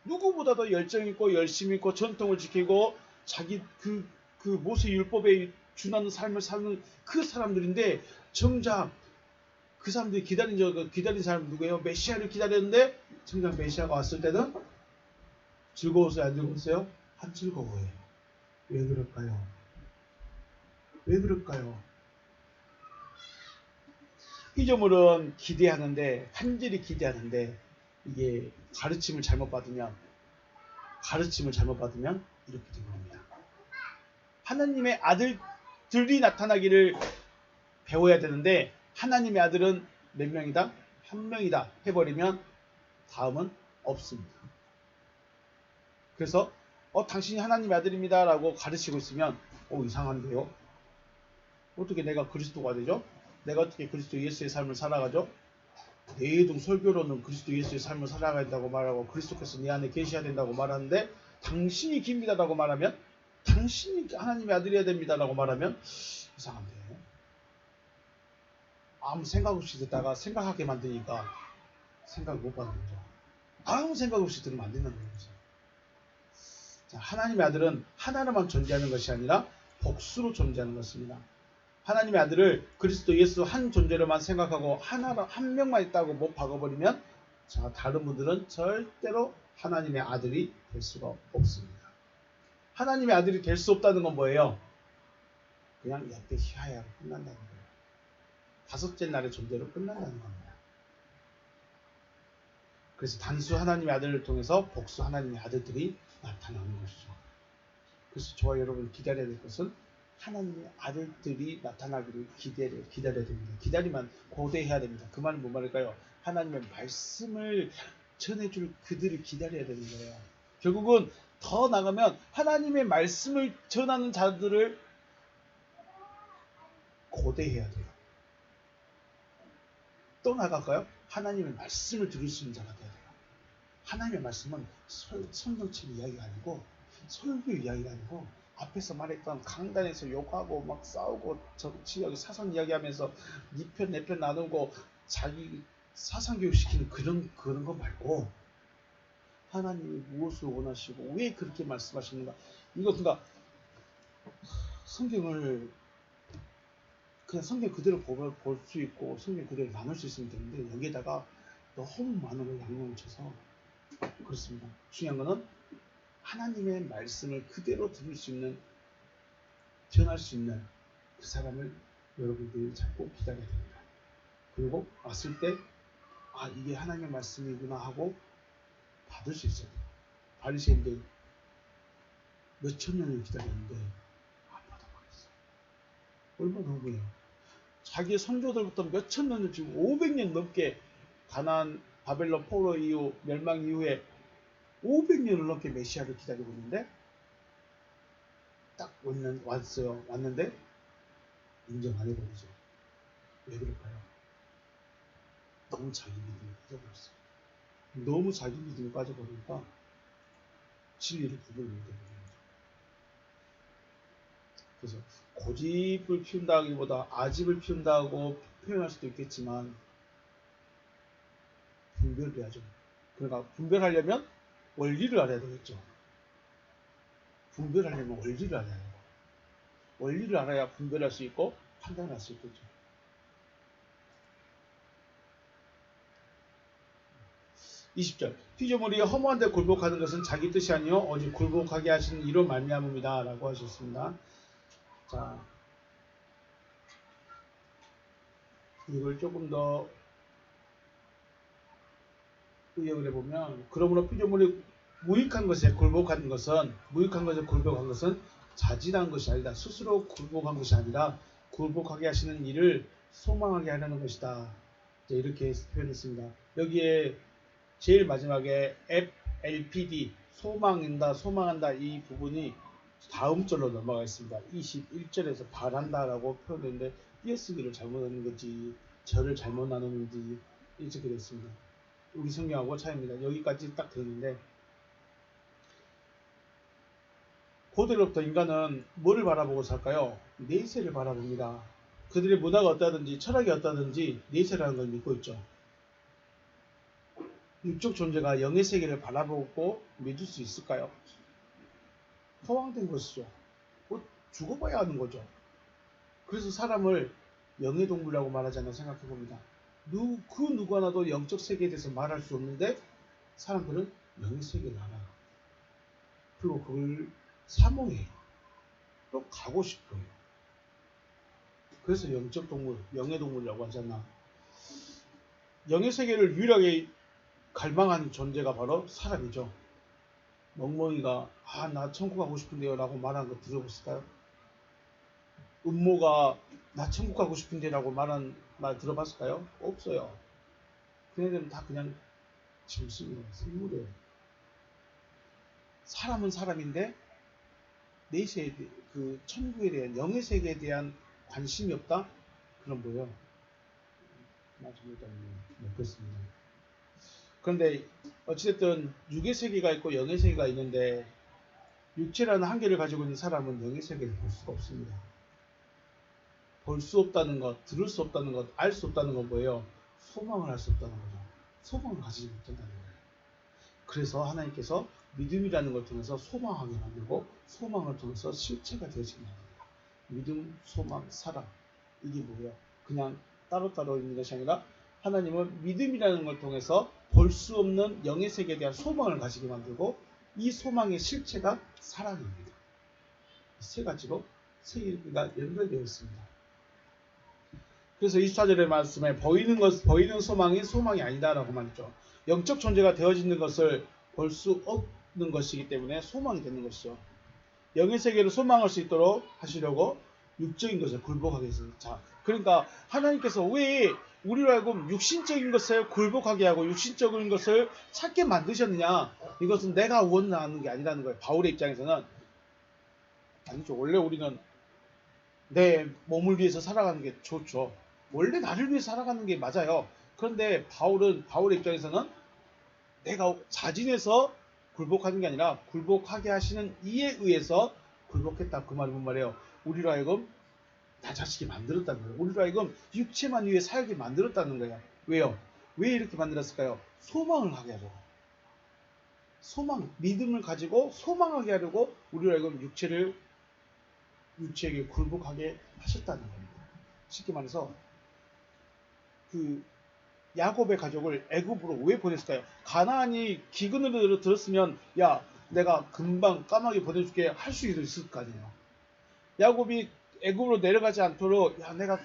누구보다 더 열정 있고 열심히 있고 전통을 지키고 자기 그 모세 율법에 준하는 삶을 사는 그 사람들인데 정작 그 사람들이 기다린 사람 누구예요? 메시아를 기다렸는데 정작 메시아가 왔을 때는 즐거웠어요? 안 즐거웠어요? 안 즐거워요. 왜 그럴까요? 왜 그럴까요? 피조물은 간절히 기대하는데 이게 가르침을 잘못 받으면 이렇게 되는 겁니다. 하나님의 아들들이 나타나기를 배워야 되는데 하나님의 아들은 몇 명이다? 한 명이다 해버리면 다음은 없습니다. 그래서 당신이 하나님의 아들입니다 라고 가르치고 있으면 이상한데요? 어떻게 내가 그리스도가 되죠? 내가 어떻게 그리스도 예수의 삶을 살아가죠? 내동 설교로는 그리스도 예수의 삶을 살아가야 된다고 말하고 그리스도께서 네 안에 계셔야 된다고 말하는데 당신이 깁니다라고 말하면, 당신이 하나님의 아들이어야 됩니다라고 말하면 이상한데, 아무 생각 없이 듣다가 생각하게 만드니까 생각을 못 받는 거죠. 아무 생각 없이 들으면 안 된다는 거죠. 자, 하나님의 아들은 하나로만 존재하는 것이 아니라 복수로 존재하는 것입니다. 하나님의 아들을 그리스도 예수 한 존재로만 생각하고 하나로 한 명만 있다고 못 박아버리면, 자, 다른 분들은 절대로 하나님의 아들이 될 수가 없습니다. 하나님의 아들이 될 수 없다는 건 뭐예요? 그냥 옆에 희하야로 끝난다는 거예요. 다섯째 날의 존재로 끝난다는 겁니다. 그래서 단수 하나님의 아들을 통해서 복수 하나님의 아들들이 나타나는 것이죠. 그래서 저와 여러분 기다려야 될 것은 하나님의 아들들이 나타나기를 기다려야 됩니다. 기다리면 고대해야 됩니다. 그 말은 뭔 말일까요? 하나님의 말씀을 전해줄 그들을 기다려야 되는 거예요. 결국은 더 나가면 하나님의 말씀을 전하는 자들을 고대해야 돼요. 또 나갈까요? 하나님의 말씀을 들을 수 있는 자가 돼야 돼요. 하나님의 말씀은 성경책 이야기가 아니고, 설교 이야기가 아니고, 앞에서 말했던 강단에서 욕하고 막 싸우고 정치하고 사선 이야기하면서 네 편 내 편 나누고 자기 사상교육 시키는 그런 거 말고, 하나님이 무엇을 원하시고 왜 그렇게 말씀하시는가, 이거 그러니까 성경을 그냥 성경 그대로 볼 수 있고 성경 그대로 나눌 수 있으면 되는데, 여기에다가 너무 많은 걸 양념을 쳐서 그렇습니다. 중요한 거는 하나님의 말씀을 그대로 들을 수 있는, 전할 수 있는 그 사람을 여러분들이 찾고 기다려야 됩니다. 그리고 왔을 때 아, 이게 하나님의 말씀이구나 하고 받을 수 있어야 돼요. 바리새인들 몇천 년을 기다렸는데 안 받아버렸어요. 얼마나 너무해요. 자기의 선조들부터 몇천 년을, 지금 500년 넘게 가나안 바벨론 포로 이후 멸망 이후에 500년을 넘게 메시아를 기다리고 있는데 딱 왔어요. 왔는데 인정 안 해버리죠. 왜 그럴까요? 너무 자기 믿음에 빠져버렸어요. 너무 자기 믿음에 빠져버리니까 진리를 구분을 못해버리는 거죠. 그래서 고집을 피운다기보다 아집을 피운다고 표현할 수도 있겠지만, 분별을 해야죠. 그러니까 분별하려면 원리를 알아야 되겠죠. 분별하려면 원리를 알아야 돼요. 원리를 알아야 분별할 수 있고 판단할 수 있겠죠. 20절, 피조물이 허무한데 굴복하는 것은 자기 뜻이 아니요 오직 굴복하게 하시는 이로 말미암음이다 라고 하셨습니다. 자, 이걸 조금 더 의역을 해보면, 그러므로 피조물이 무익한 것에 굴복한 것은 자질한 것이 아니다. 스스로 굴복한 것이 아니라 굴복하게 하시는 일을 소망하게 하려는 것이다. 이렇게 표현했습니다. 여기에 제일 마지막에 FLPD, 소망한다 이 부분이 다음 절로 넘어가 있습니다. 21절에서 바란다라고 표현했는데 띄어쓰기를 잘못하는 건지 절을 잘못 나누는지 이렇게 됐습니다. 우리 성경하고 차이입니다. 여기까지 딱 되는데, 고대로부터 인간은 뭐를 바라보고 살까요? 내세를 바라봅니다. 그들의 문화가 어떠하든지 철학이 어떠하든지 내세라는 걸 믿고 있죠. 육적 존재가 영의 세계를 바라보고 믿을 수 있을까요? 허황된 것이죠. 죽어봐야 하는 거죠. 그래서 사람을 영의 동물이라고 말하지 않나 생각해 봅니다. 그 누구 하나도 영적 세계에 대해서 말할 수 없는데 사람들은 영의 세계를 알아요. 그리고 그걸 사모해요. 또 가고 싶어요. 그래서 영적 동물, 영의 동물이라고 하잖아. 영의 세계를 유일하게 갈망한 존재가 바로 사람이죠. 멍멍이가 나 천국 가고 싶은데요 라고 말한 거 들어보실까요? 음모가 나 천국 가고 싶은데 라고 말한 말 들어봤을까요? 없어요. 그네들은 다 그냥 짐승이에요. 생물이에요. 사람은 사람인데 내세에 그 천국에 대한, 영의 세계에 대한 관심이 없다? 그럼 뭐예요? 맞습니다. 그렇습니다. 그런데 어찌됐든 육의 세계가 있고 영의 세계가 있는데 육체라는 한계를 가지고 있는 사람은 영의 세계를 볼 수가 없습니다. 볼 수 없다는 것, 들을 수 없다는 것, 알 수 없다는 건 뭐예요? 소망을 할 수 없다는 거죠. 소망을 가지지 못한다는 거예요. 그래서 하나님께서 믿음이라는 걸 통해서 소망하게 만들고 소망을 통해서 실체가 되어지게 만듭니다. 믿음, 소망, 사랑. 이게 뭐예요? 그냥 따로따로 있는 것이 아니라 하나님은 믿음이라는 걸 통해서 볼 수 없는 영의 세계에 대한 소망을 가지게 만들고 이 소망의 실체가 사랑입니다. 세 가지로 세 개가 연결되어 있습니다. 그래서 24절의 말씀에 보이는 소망이 소망이 아니다라고 말했죠. 영적 존재가 되어지는 것을 볼 수 없는 것이기 때문에 소망이 되는 것이죠. 영의 세계를 소망할 수 있도록 하시려고 육적인 것을 굴복하게 했습니다. 자, 그러니까 하나님께서 왜 우리로 하여금 육신적인 것을 굴복하게 하고 육신적인 것을 찾게 만드셨느냐? 이것은 내가 원하는 게 아니라는 거예요. 바울의 입장에서는 아니죠. 원래 우리는 내 몸을 위해서 살아가는 게 좋죠. 원래 나를 위해 살아가는 게 맞아요. 그런데 바울의 입장에서는 내가 자진해서 굴복하는 게 아니라 굴복하게 하시는 이에 의해서 굴복했다. 그 말은 뭔 말이에요? 우리로 하여금 나 자식이 만들었다는 거예요. 우리로 하여금 육체만 위해 살게 만들었다는 거예요. 왜요? 왜 이렇게 만들었을까요? 소망을 하게 하려고. 믿음을 가지고 소망하게 하려고 우리로 하여금 육체에게 굴복하게 하셨다는 겁니다. 쉽게 말해서 그 야곱의 가족을 애굽으로 왜 보냈을까요? 가나안이 기근으로 들었으면 야 내가 금방 까마귀 보내줄게 할 수 있을 거 아니에요. 야곱이 애굽으로 내려가지 않도록 야 내가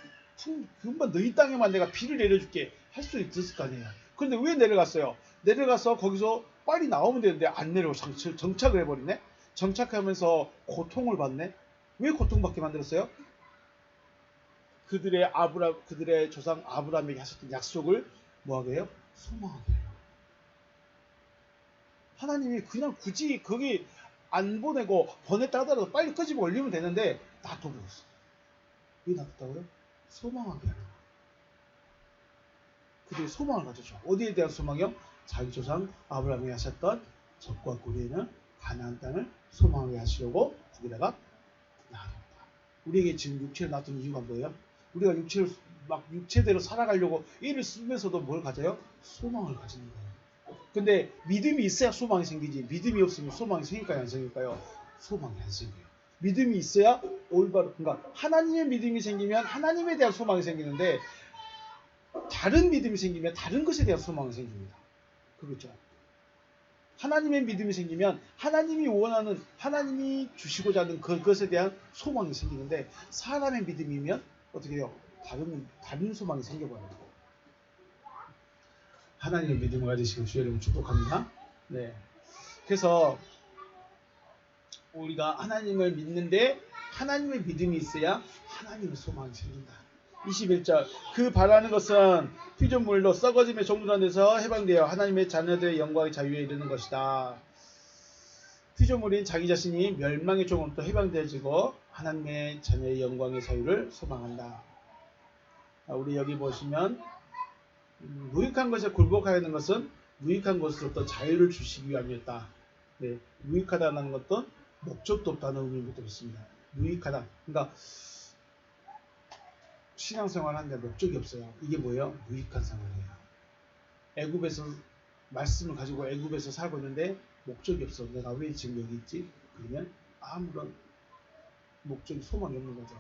금방 너희 땅에만 내가 비를 내려줄게 할 수 있었을 거 아니에요. 그런데 왜 내려갔어요? 내려가서 거기서 빨리 나오면 되는데 안 내려오고 정착을 해버리네. 정착하면서 고통을 받네. 왜 고통받게 만들었어요? 그들의 조상 아브라함에게 하셨던 약속을 뭐하게 해요? 소망하게 해요. 하나님이 그냥 굳이 거기 안 보내고 보냈다 하더라도 빨리 끄집어 올리면 되는데 놔둬버렸어. 왜 놔뒀다고요? 소망하게 하려고. 그들이 소망을 가졌죠. 어디에 대한 소망이요? 자기 조상 아브라함이 하셨던 적과 고리에는 가나안 땅을 소망하게 하시려고 거기다가 놔뒀다. 우리에게 지금 육체를 놔둔 이유가 뭐예요? 우리가 육체대로 살아가려고 일을 쓰면서도 뭘 가져요? 소망을 가지는 거예요. 근데 믿음이 있어야 소망이 생기지. 믿음이 없으면 소망이 생길까요? 안 생길까요? 소망이 안 생겨요. 믿음이 있어야 올바로, 그러니까 하나님의 믿음이 생기면 하나님에 대한 소망이 생기는데 다른 믿음이 생기면 다른 것에 대한 소망이 생깁니다. 그렇죠? 하나님의 믿음이 생기면 하나님이 원하는, 하나님이 주시고자 하는 그것에 대한 소망이 생기는데 사람의 믿음이면 어떻게 해요? 다른 소망이 생겨버려요. 하나님의 믿음을 가지시길 주의 이름으로 축복합니다. 네. 그래서 우리가 하나님을 믿는데 하나님의 믿음이 있어야 하나님의 소망이 생긴다. 21절 그 바라는 것은 피조물로 썩어짐에 종로한 데서 해방되어 하나님의 자녀들의 영광의 자유에 이르는 것이다. 피조물인 자기 자신이 멸망의 종으로부터 해방되어지고 하나님의 자녀의 영광의 자유를 소망한다. 우리 여기 보시면 무익한 것에 굴복하는 것은 무익한 것으로부터 자유를 주시기 위함이었다. 네, 무익하다는 것도 목적도 없다는 의미도 있습니다. 무익하다. 그러니까 신앙생활 하는데 목적이 없어요. 이게 뭐예요? 무익한 생활이에요. 애굽에서 말씀을 가지고 애굽에서 살고 있는데 목적이 없어. 내가 왜 지금 여기 있지? 그러면 아무런 목적이 소망이 없는 거죠.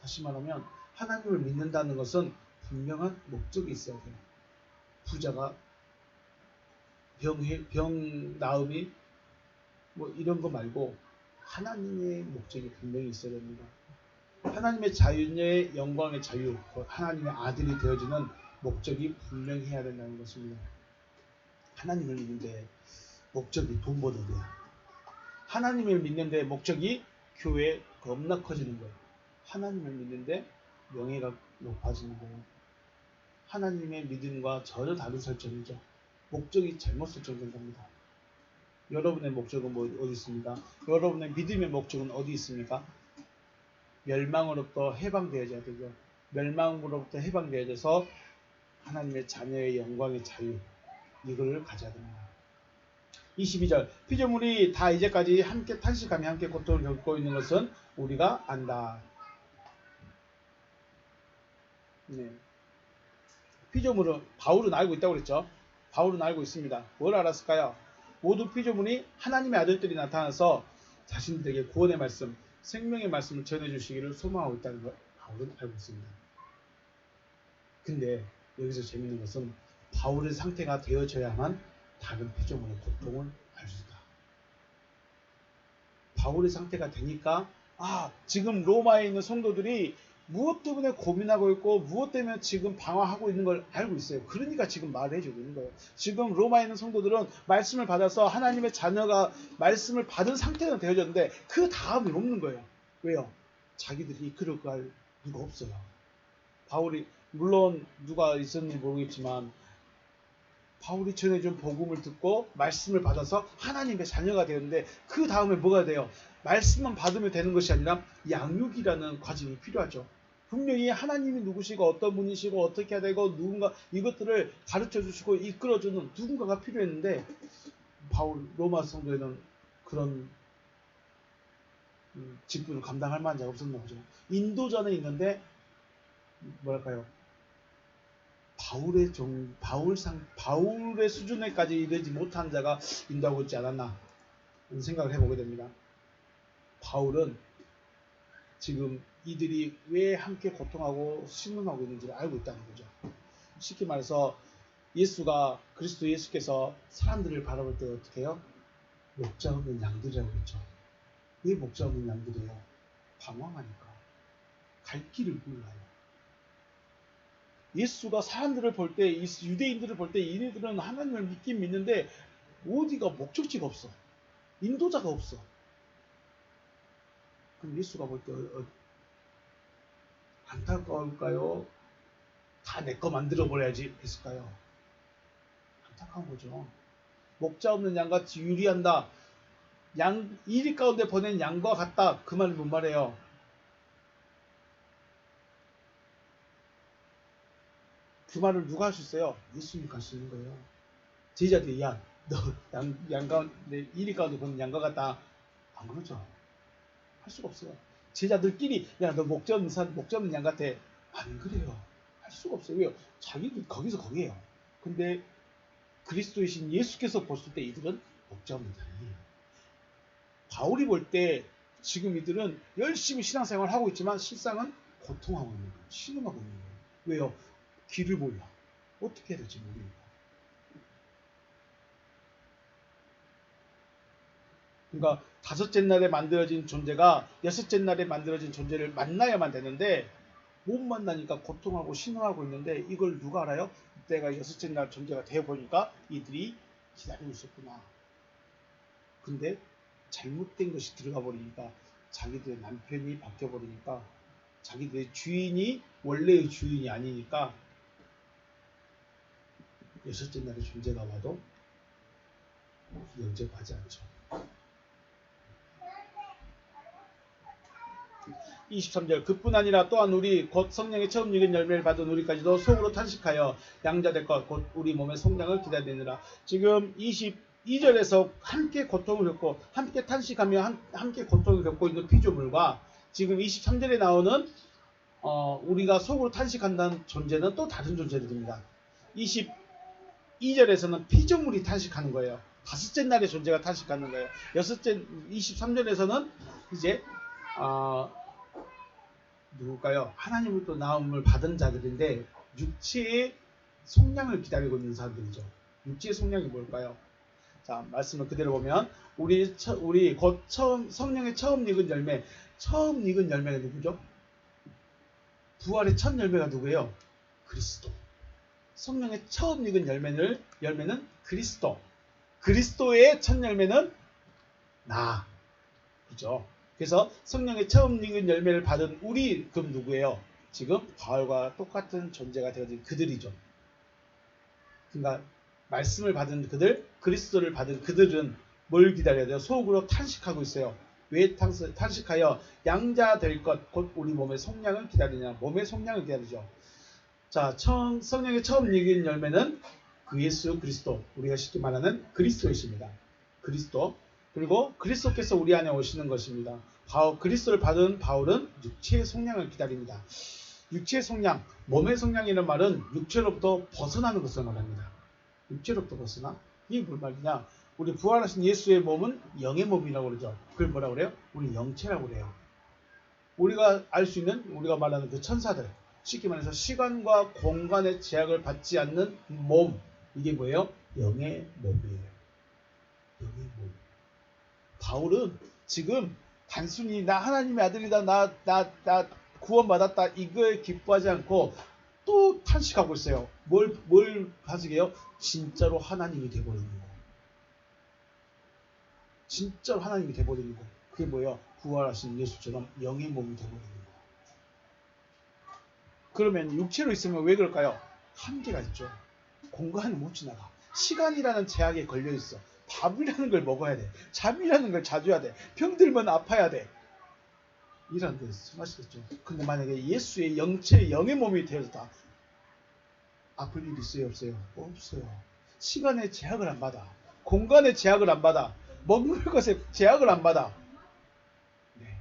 다시 말하면 하나님을 믿는다는 것은 분명한 목적이 있어야 돼요. 부자가 병 나음이 뭐 이런 거 말고 하나님의 목적이 분명히 있어야 됩니다. 하나님의 자유의 영광의 자유, 하나님의 아들이 되어지는 목적이 분명히 해야 된다는 것입니다. 하나님을 믿는데 목적이 돈 버는 거예요. 하나님을 믿는데 목적이 교회 겁나 커지는 거예요. 하나님을 믿는데 명예가 높아지는 거예요. 하나님의 믿음과 전혀 다른 설정이죠. 목적이 잘못 설정된 겁니다. 여러분의 목적은 어디 있습니까? 여러분의 믿음의 목적은 어디 있습니까? 멸망으로부터 해방되어져야 되죠. 멸망으로부터 22절 피조물이 다 이제까지 함께 탄식하며 함께 고통을 겪고 있는 것은 우리가 안다. 네. 피조물은 바울은 알고 있다고 그랬죠. 바울은 알고 있습니다. 뭘 알았을까요? 모두 피조물이 하나님의 아들들이 나타나서 자신들에게 구원의 말씀, 생명의 말씀을 전해주시기를 소망하고 있다는 걸 바울은 알고 있습니다. 근데 여기서 재밌는 것은 바울의 상태가 되어져야만 다른 피조물의 고통을 알 수 있다. 바울의 상태가 되니까 지금 로마에 있는 성도들이 무엇 때문에 고민하고 있고 무엇 때문에 지금 방황하고 있는 걸 알고 있어요. 그러니까 지금 말을 해주고 있는 거예요. 지금 로마에 있는 성도들은 말씀을 받아서 하나님의 자녀가 말씀을 받은 상태는 되어졌는데 그 다음이 없는 거예요. 왜요? 자기들이 이끌어갈 누가 없어요. 바울이 물론 누가 있었는지 모르겠지만 바울이 전해준 복음을 듣고 말씀을 받아서 하나님의 자녀가 되었는데 그 다음에 뭐가 돼요? 말씀만 받으면 되는 것이 아니라 양육이라는 과정이 필요하죠. 분명히 하나님이 누구시고 어떤 분이시고 어떻게 해야 되고 누군가 이것들을 가르쳐 주시고 이끌어주는 누군가가 필요했는데 바울 로마 성도에는 그런 직분을 감당할 만한 자가 없었나 보죠. 인도자는 있는데 뭐랄까요? 바울의 수준에까지 이르지 못한 자가 인도하고 있지 않았나 이런 생각을 해보게 됩니다. 바울은 지금 이들이 왜 함께 고통하고 신음하고 있는지를 알고 있다는 거죠. 쉽게 말해서 그리스도 예수께서 사람들을 바라볼 때 어떻게 해요? 목자 없는 양들이라고 그랬죠. 왜 목자 없는 양들이에요? 방황하니까. 갈 길을 몰라요. 예수가 사람들을 볼 때, 유대인들을 볼 때 이들은 하나님을 믿긴 믿는데 어디가 목적지가 없어. 인도자가 없어. 그럼 예수가 볼 때 안타까울까요? 다 내 거 만들어버려야지 했을까요? 안타까운 거죠. 목자 없는 양같이 유리한다. 이리 가운데 보낸 양과 같다. 그 말은 뭔 말이에요? 그 말을 누가 할 수 있어요? 예수님이 할 수 있는 거예요. 제자들이 너 양 가운데 이리 가운데 보낸 양과 같다. 안 그러죠. 할 수가 없어요. 제자들끼리 너 목자 없는 양 같아. 안 그래요. 할 수가 없어요. 왜요? 자기들 거기서 거기에요. 근데 그리스도이신 예수께서 보실 때 이들은 목자 없는 양이에요. 바울이 볼 때 지금 이들은 열심히 신앙생활을 하고 있지만 실상은 고통하고 있는 거예요. 신음하고 있는 거예요. 왜요? 길을 몰라. 어떻게 해야 될지 모르니까. 그러니까 다섯째 날에 만들어진 존재가 여섯째 날에 만들어진 존재를 만나야만 되는데 못 만나니까 고통하고 신음하고 있는데 이걸 누가 알아요? 내가 여섯째 날 존재가 되어보니까 이들이 기다리고 있었구나. 근데 잘못된 것이 들어가 버리니까 자기들의 남편이 바뀌어버리니까 자기들의 주인이 원래의 주인이 아니니까 여섯째 날의 존재가 와도 영접하지 않죠. 23절 그뿐 아니라 또한 우리 곧 성령의 처음 익은 열매를 받은 우리까지도 속으로 탄식하여 양자될 것 곧 우리 몸의 성장을 기다리느라. 지금 22절에서 함께 고통을 겪고 함께 탄식하며 함께 고통을 겪고 있는 피조물과 지금 23절에 나오는 우리가 속으로 탄식한다는 존재는 또 다른 존재들입니다. 22절에서는 피조물이 탄식하는 거예요. 다섯째 날의 존재가 탄식하는 거예요. 23절에서는 이제 누굴까요? 하나님으로부터 나옴을 받은 자들인데 육체의 속량을 기다리고 있는 사람들이죠. 육체의 속량이 뭘까요? 자, 말씀을 그대로 보면 우리 곧 성령의 처음 익은 열매, 처음 익은 열매가 누구죠? 부활의 첫 열매가 누구예요? 그리스도. 성령의 처음 익은 열매는 그리스도. 그리스도의 첫 열매는 나. 그죠? 그래서 성령의 처음 익은 열매를 받은 우리 그럼 누구예요? 지금 바울과 똑같은 존재가 되어진 그들이죠. 그러니까 말씀을 받은 그들, 그리스도를 받은 그들은 뭘 기다려야 돼요? 속으로 탄식하고 있어요. 왜 탄식하여 양자 될 것, 곧 우리 몸의 속량을 기다리냐. 몸의 속량을 기다리죠. 자, 성령의 처음 익은 열매는 그 예수 그리스도, 우리가 쉽게 말하는 그리스도이십니다. 그리스도. 그리고 그리스도께서 우리 안에 오시는 것입니다. 그리스도를 받은 바울은 육체의 속량을 기다립니다. 육체의 속량, 몸의 속량이라는 말은 육체로부터 벗어나는 것을 말합니다. 육체로부터 벗어나? 이게 뭘 말이냐? 우리 부활하신 예수의 몸은 영의 몸이라고 그러죠. 그걸 뭐라고 그래요? 우리 영체라고 그래요. 우리가 알 수 있는, 우리가 말하는 그 천사들, 쉽게 말해서 시간과 공간의 제약을 받지 않는 몸, 이게 뭐예요? 영의 몸이에요. 영의 몸. 바울은 지금 단순히 나 하나님의 아들이다, 나 구원받았다, 이거에 기뻐하지 않고 또 탄식하고 있어요. 뭘 가지게요? 진짜로 하나님이 돼버리는 거. 진짜로 하나님이 돼버리는 거. 그게 뭐예요? 부활하신 예수처럼 영의 몸이 돼버리는 거. 그러면 육체로 있으면 왜 그럴까요? 한계가 있죠. 공간을 못 지나가. 시간이라는 제약에 걸려 있어. 밥이라는 걸 먹어야 돼. 잠이라는 걸 자주 해야 돼. 병들면 아파야 돼. 이런 데 생각하시겠죠. 근데 만약에 예수의 영체, 영의 몸이 되어서 아플 일 있어요? 없어요? 없어요. 시간의 제약을 안 받아. 공간의 제약을 안 받아. 먹는 것에 제약을 안 받아. 네.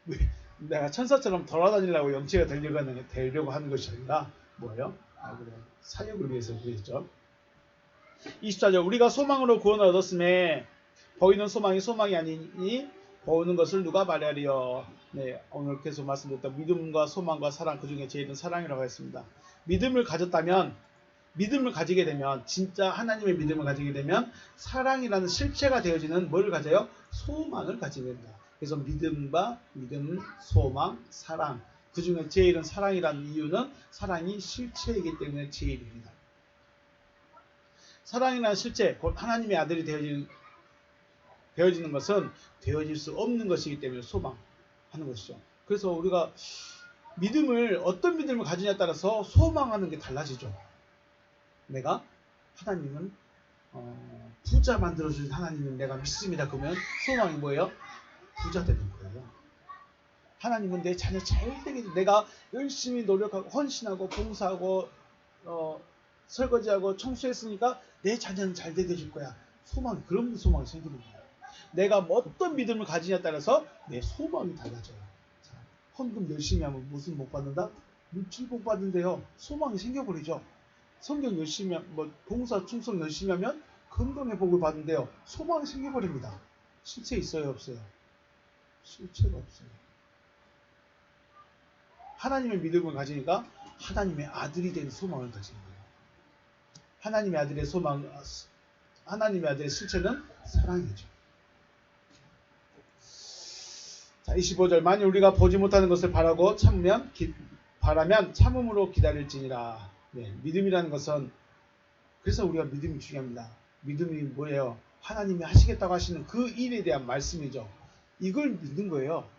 왜? 내가 천사처럼 돌아다니려고 영체가 되려고 하는 것이 아니라 뭐예요? 그래. 사역을 위해서 그랬죠. 24절 우리가 소망으로 구원을 얻었음에 보이는 소망이 아니니 보는 것을 누가 말하리요. 네, 오늘 계속 말씀드렸던 믿음과 소망과 사랑, 그 중에 제일은 사랑이라고 했습니다. 믿음을 가지게 되면, 진짜 하나님의 믿음을 가지게 되면 사랑이라는 실체가 되어지는 뭘 가져요? 소망을 가지게 됩니다. 그래서 믿음, 소망, 사랑. 그 중에 제일은 사랑이라는 이유는 사랑이 실체이기 때문에 제일입니다. 사랑이라는 실체, 곧 하나님의 아들이 되어지는 것은 되어질 수 없는 것이기 때문에 소망하는 것이죠. 그래서 우리가 어떤 믿음을 가지냐에 따라서 소망하는 게 달라지죠. 내가 하나님은 부자 만들어주신 하나님은 내가 믿습니다. 그러면 소망이 뭐예요? 부자 되는 거예요. 하나님은 내 자녀 잘 되게, 내가 열심히 노력하고 헌신하고 봉사하고 설거지하고 청소했으니까 내 자녀는 잘 되게 해줄 거야. 그런 소망이 생기는 거예요. 내가 어떤 믿음을 가지냐에 따라서 내 소망이 달라져요. 자, 헌금 열심히 하면 무슨 복 받는다? 물질 복 받는데요. 소망이 생겨버리죠. 성경 열심히 하면, 봉사 충성 열심히 하면 건강의 복을 받는데요. 소망이 생겨버립니다. 실체 있어요? 없어요? 실체가 없어요. 하나님의 믿음을 가지니까 하나님의 아들이 된 소망을 가지는 거예요. 하나님의 아들의 하나님의 아들의 실체는 사랑이죠. 자, 25절 만일 우리가 보지 못하는 것을 바라면 참음으로 기다릴지니라. 네, 믿음이라는 것은, 그래서 우리가 믿음이 중요합니다. 믿음이 뭐예요? 하나님이 하시겠다고 하시는 그 일에 대한 말씀이죠. 이걸 믿는 거예요.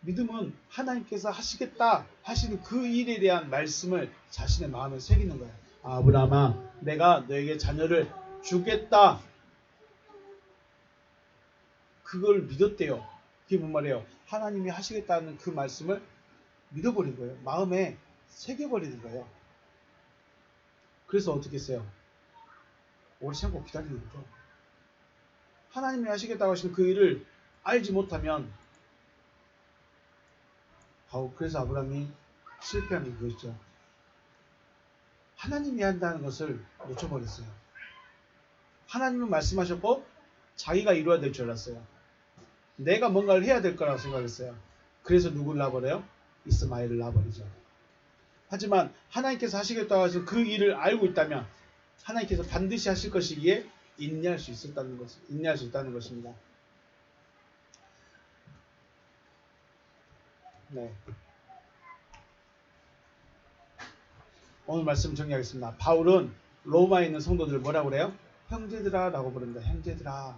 믿음은 하나님께서 하시겠다 하시는 그 일에 대한 말씀을 자신의 마음에 새기는 거예요. 아브라함아, 내가 너에게 자녀를 주겠다. 그걸 믿었대요. 그게 뭔 말이에요? 하나님이 하시겠다는 그 말씀을 믿어버린 거예요. 마음에 새겨버리는 거예요. 그래서 어떻게 했어요? 오래 참고 기다리는 거죠. 하나님이 하시겠다고 하시는 그 일을 알지 못하면, 그래서 아브라함이 실패한 게 그거였죠. 하나님이 한다는 것을 놓쳐버렸어요. 하나님은 말씀하셨고 자기가 이루어야 될 줄 알았어요. 내가 뭔가를 해야 될 거라고 생각했어요. 그래서 누구를 놔버려요? 이스마엘을 놔버리죠. 하지만 하나님께서 하시겠다고 하신 그 일을 알고 있다면 하나님께서 반드시 하실 것이기에 인내할 수 있다는 것입니다. 네. 오늘 말씀 정리하겠습니다. 바울은 로마에 있는 성도들을 뭐라고 그래요? 형제들아 라고 부릅니다. 형제들아.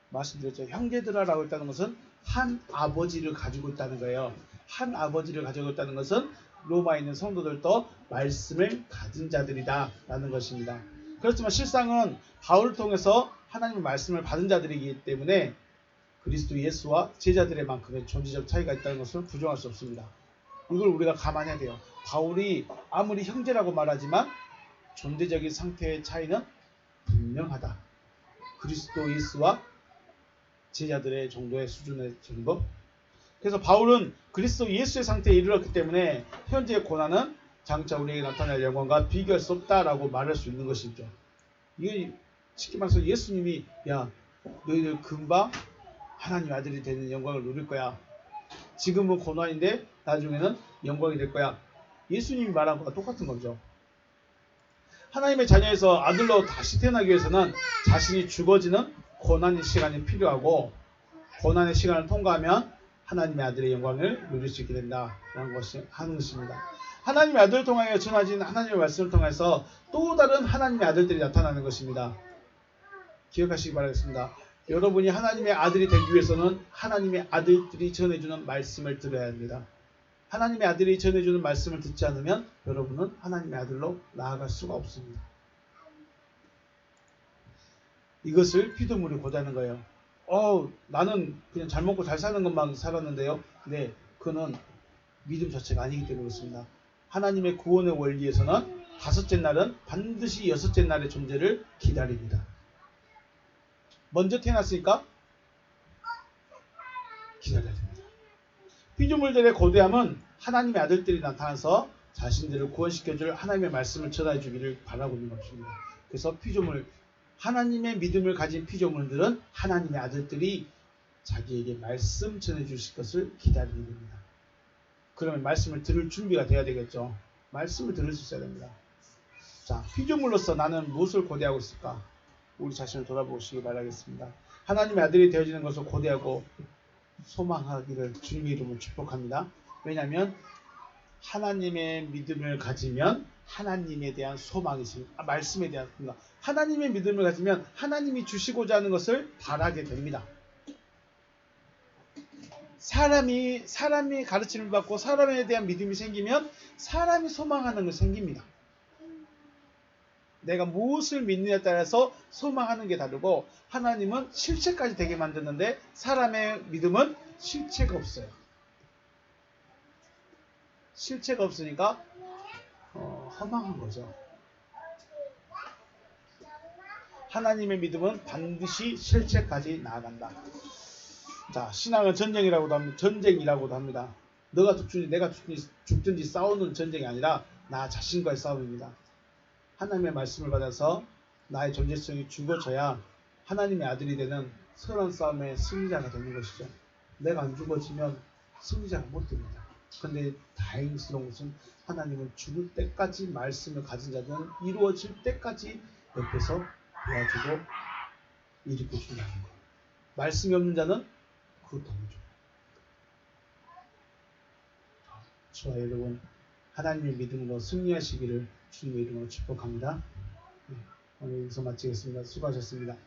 말씀드렸죠. 형제들아 라고 했다는 것은 한 아버지를 가지고 있다는 거예요. 한 아버지를 가지고 있다는 것은 로마에 있는 성도들도 말씀을 가진 자들이다 라는 것입니다. 그렇지만 실상은 바울을 통해서 하나님의 말씀을 받은 자들이기 때문에 그리스도 예수와 제자들의 만큼의 존재적 차이가 있다는 것을 부정할 수 없습니다. 이걸 우리가 감안해야 돼요. 바울이 아무리 형제라고 말하지만 존재적인 상태의 차이는 분명하다. 그리스도 예수와 제자들의 정도의 수준의 정도. 그래서 바울은 그리스도 예수의 상태에 이르렀기 때문에 현재의 고난은 장차 우리에게 나타날 영광과 비교할 수 없다라고 말할 수 있는 것이죠. 이게 쉽게 말해서 예수님이 야 너희들 금방 하나님 아들이 되는 영광을 누릴 거야. 지금은 고난인데 나중에는 영광이 될 거야. 예수님이 말한 거와 똑같은 거죠. 하나님의 자녀에서 아들로 다시 태어나기 위해서는 자신이 죽어지는 고난의 시간이 필요하고 고난의 시간을 통과하면 하나님의 아들의 영광을 누릴 수 있게 된다라는 것이 하는 것입니다. 하나님의 아들을 통하여 전하진 하나님의 말씀을 통해서 또 다른 하나님의 아들들이 나타나는 것입니다. 기억하시기 바라겠습니다. 여러분이 하나님의 아들이 되기 위해서는 하나님의 아들들이 전해주는 말씀을 들어야 합니다. 하나님의 아들이 전해주는 말씀을 듣지 않으면 여러분은 하나님의 아들로 나아갈 수가 없습니다. 이것을 피조물이 고대하는 거예요. 나는 그냥 잘 먹고 잘 사는 것만 살았는데요. 네, 그는 믿음 자체가 아니기 때문에 그렇습니다. 하나님의 구원의 원리에서는 다섯째 날은 반드시 여섯째 날의 존재를 기다립니다. 먼저 태어났으니까 기다려야 됩니다. 피조물들의 거대함은 하나님의 아들들이 나타나서 자신들을 구원시켜줄 하나님의 말씀을 전해 주기를 바라고 있는 것입니다. 그래서 피조물, 하나님의 믿음을 가진 피조물들은 하나님의 아들들이 자기에게 말씀 전해 주실 것을 기다리게 됩니다. 그러면 말씀을 들을 준비가 돼야 되겠죠. 말씀을 들을 수 있어야 됩니다. 자, 피조물로서 나는 무엇을 고대하고 있을까? 우리 자신을 돌아보시기 바라겠습니다. 하나님의 아들이 되어지는 것을 고대하고 소망하기를 주님의 이름으로 축복합니다. 왜냐하면 하나님의 믿음을 가지면 하나님에 대한 소망이 있습니다. 말씀에 대한 소망. 하나님의 믿음을 가지면 하나님이 주시고자 하는 것을 바라게 됩니다. 사람이 가르침을 받고 사람에 대한 믿음이 생기면 사람이 소망하는 것이 생깁니다. 내가 무엇을 믿느냐에 따라서 소망하는 게 다르고 하나님은 실체까지 되게 만드는데 사람의 믿음은 실체가 없어요. 실체가 없으니까 허망한 거죠. 하나님의 믿음은 반드시 실체까지 나아간다. 자, 신앙은 전쟁이라고도 합니다. 너가 죽든지 내가 죽든지 싸우는 전쟁이 아니라 나 자신과의 싸움입니다. 하나님의 말씀을 받아서 나의 존재성이 죽어져야 하나님의 아들이 되는 선한 싸움의 승리자가 되는 것이죠. 내가 안 죽어지면 승리자가 못 됩니다. 그런데 다행스러운 것은 하나님은 죽을 때까지 말씀을 가진 자들은 이루어질 때까지 옆에서 도와주고 일으켜준다는 거예요. 말씀이 없는 자는 그것도 아니죠. 저와 여러분 하나님의 믿음으로 승리하시기를 주님의 이름으로 축복합니다. 오늘 여기서 마치겠습니다. 수고하셨습니다.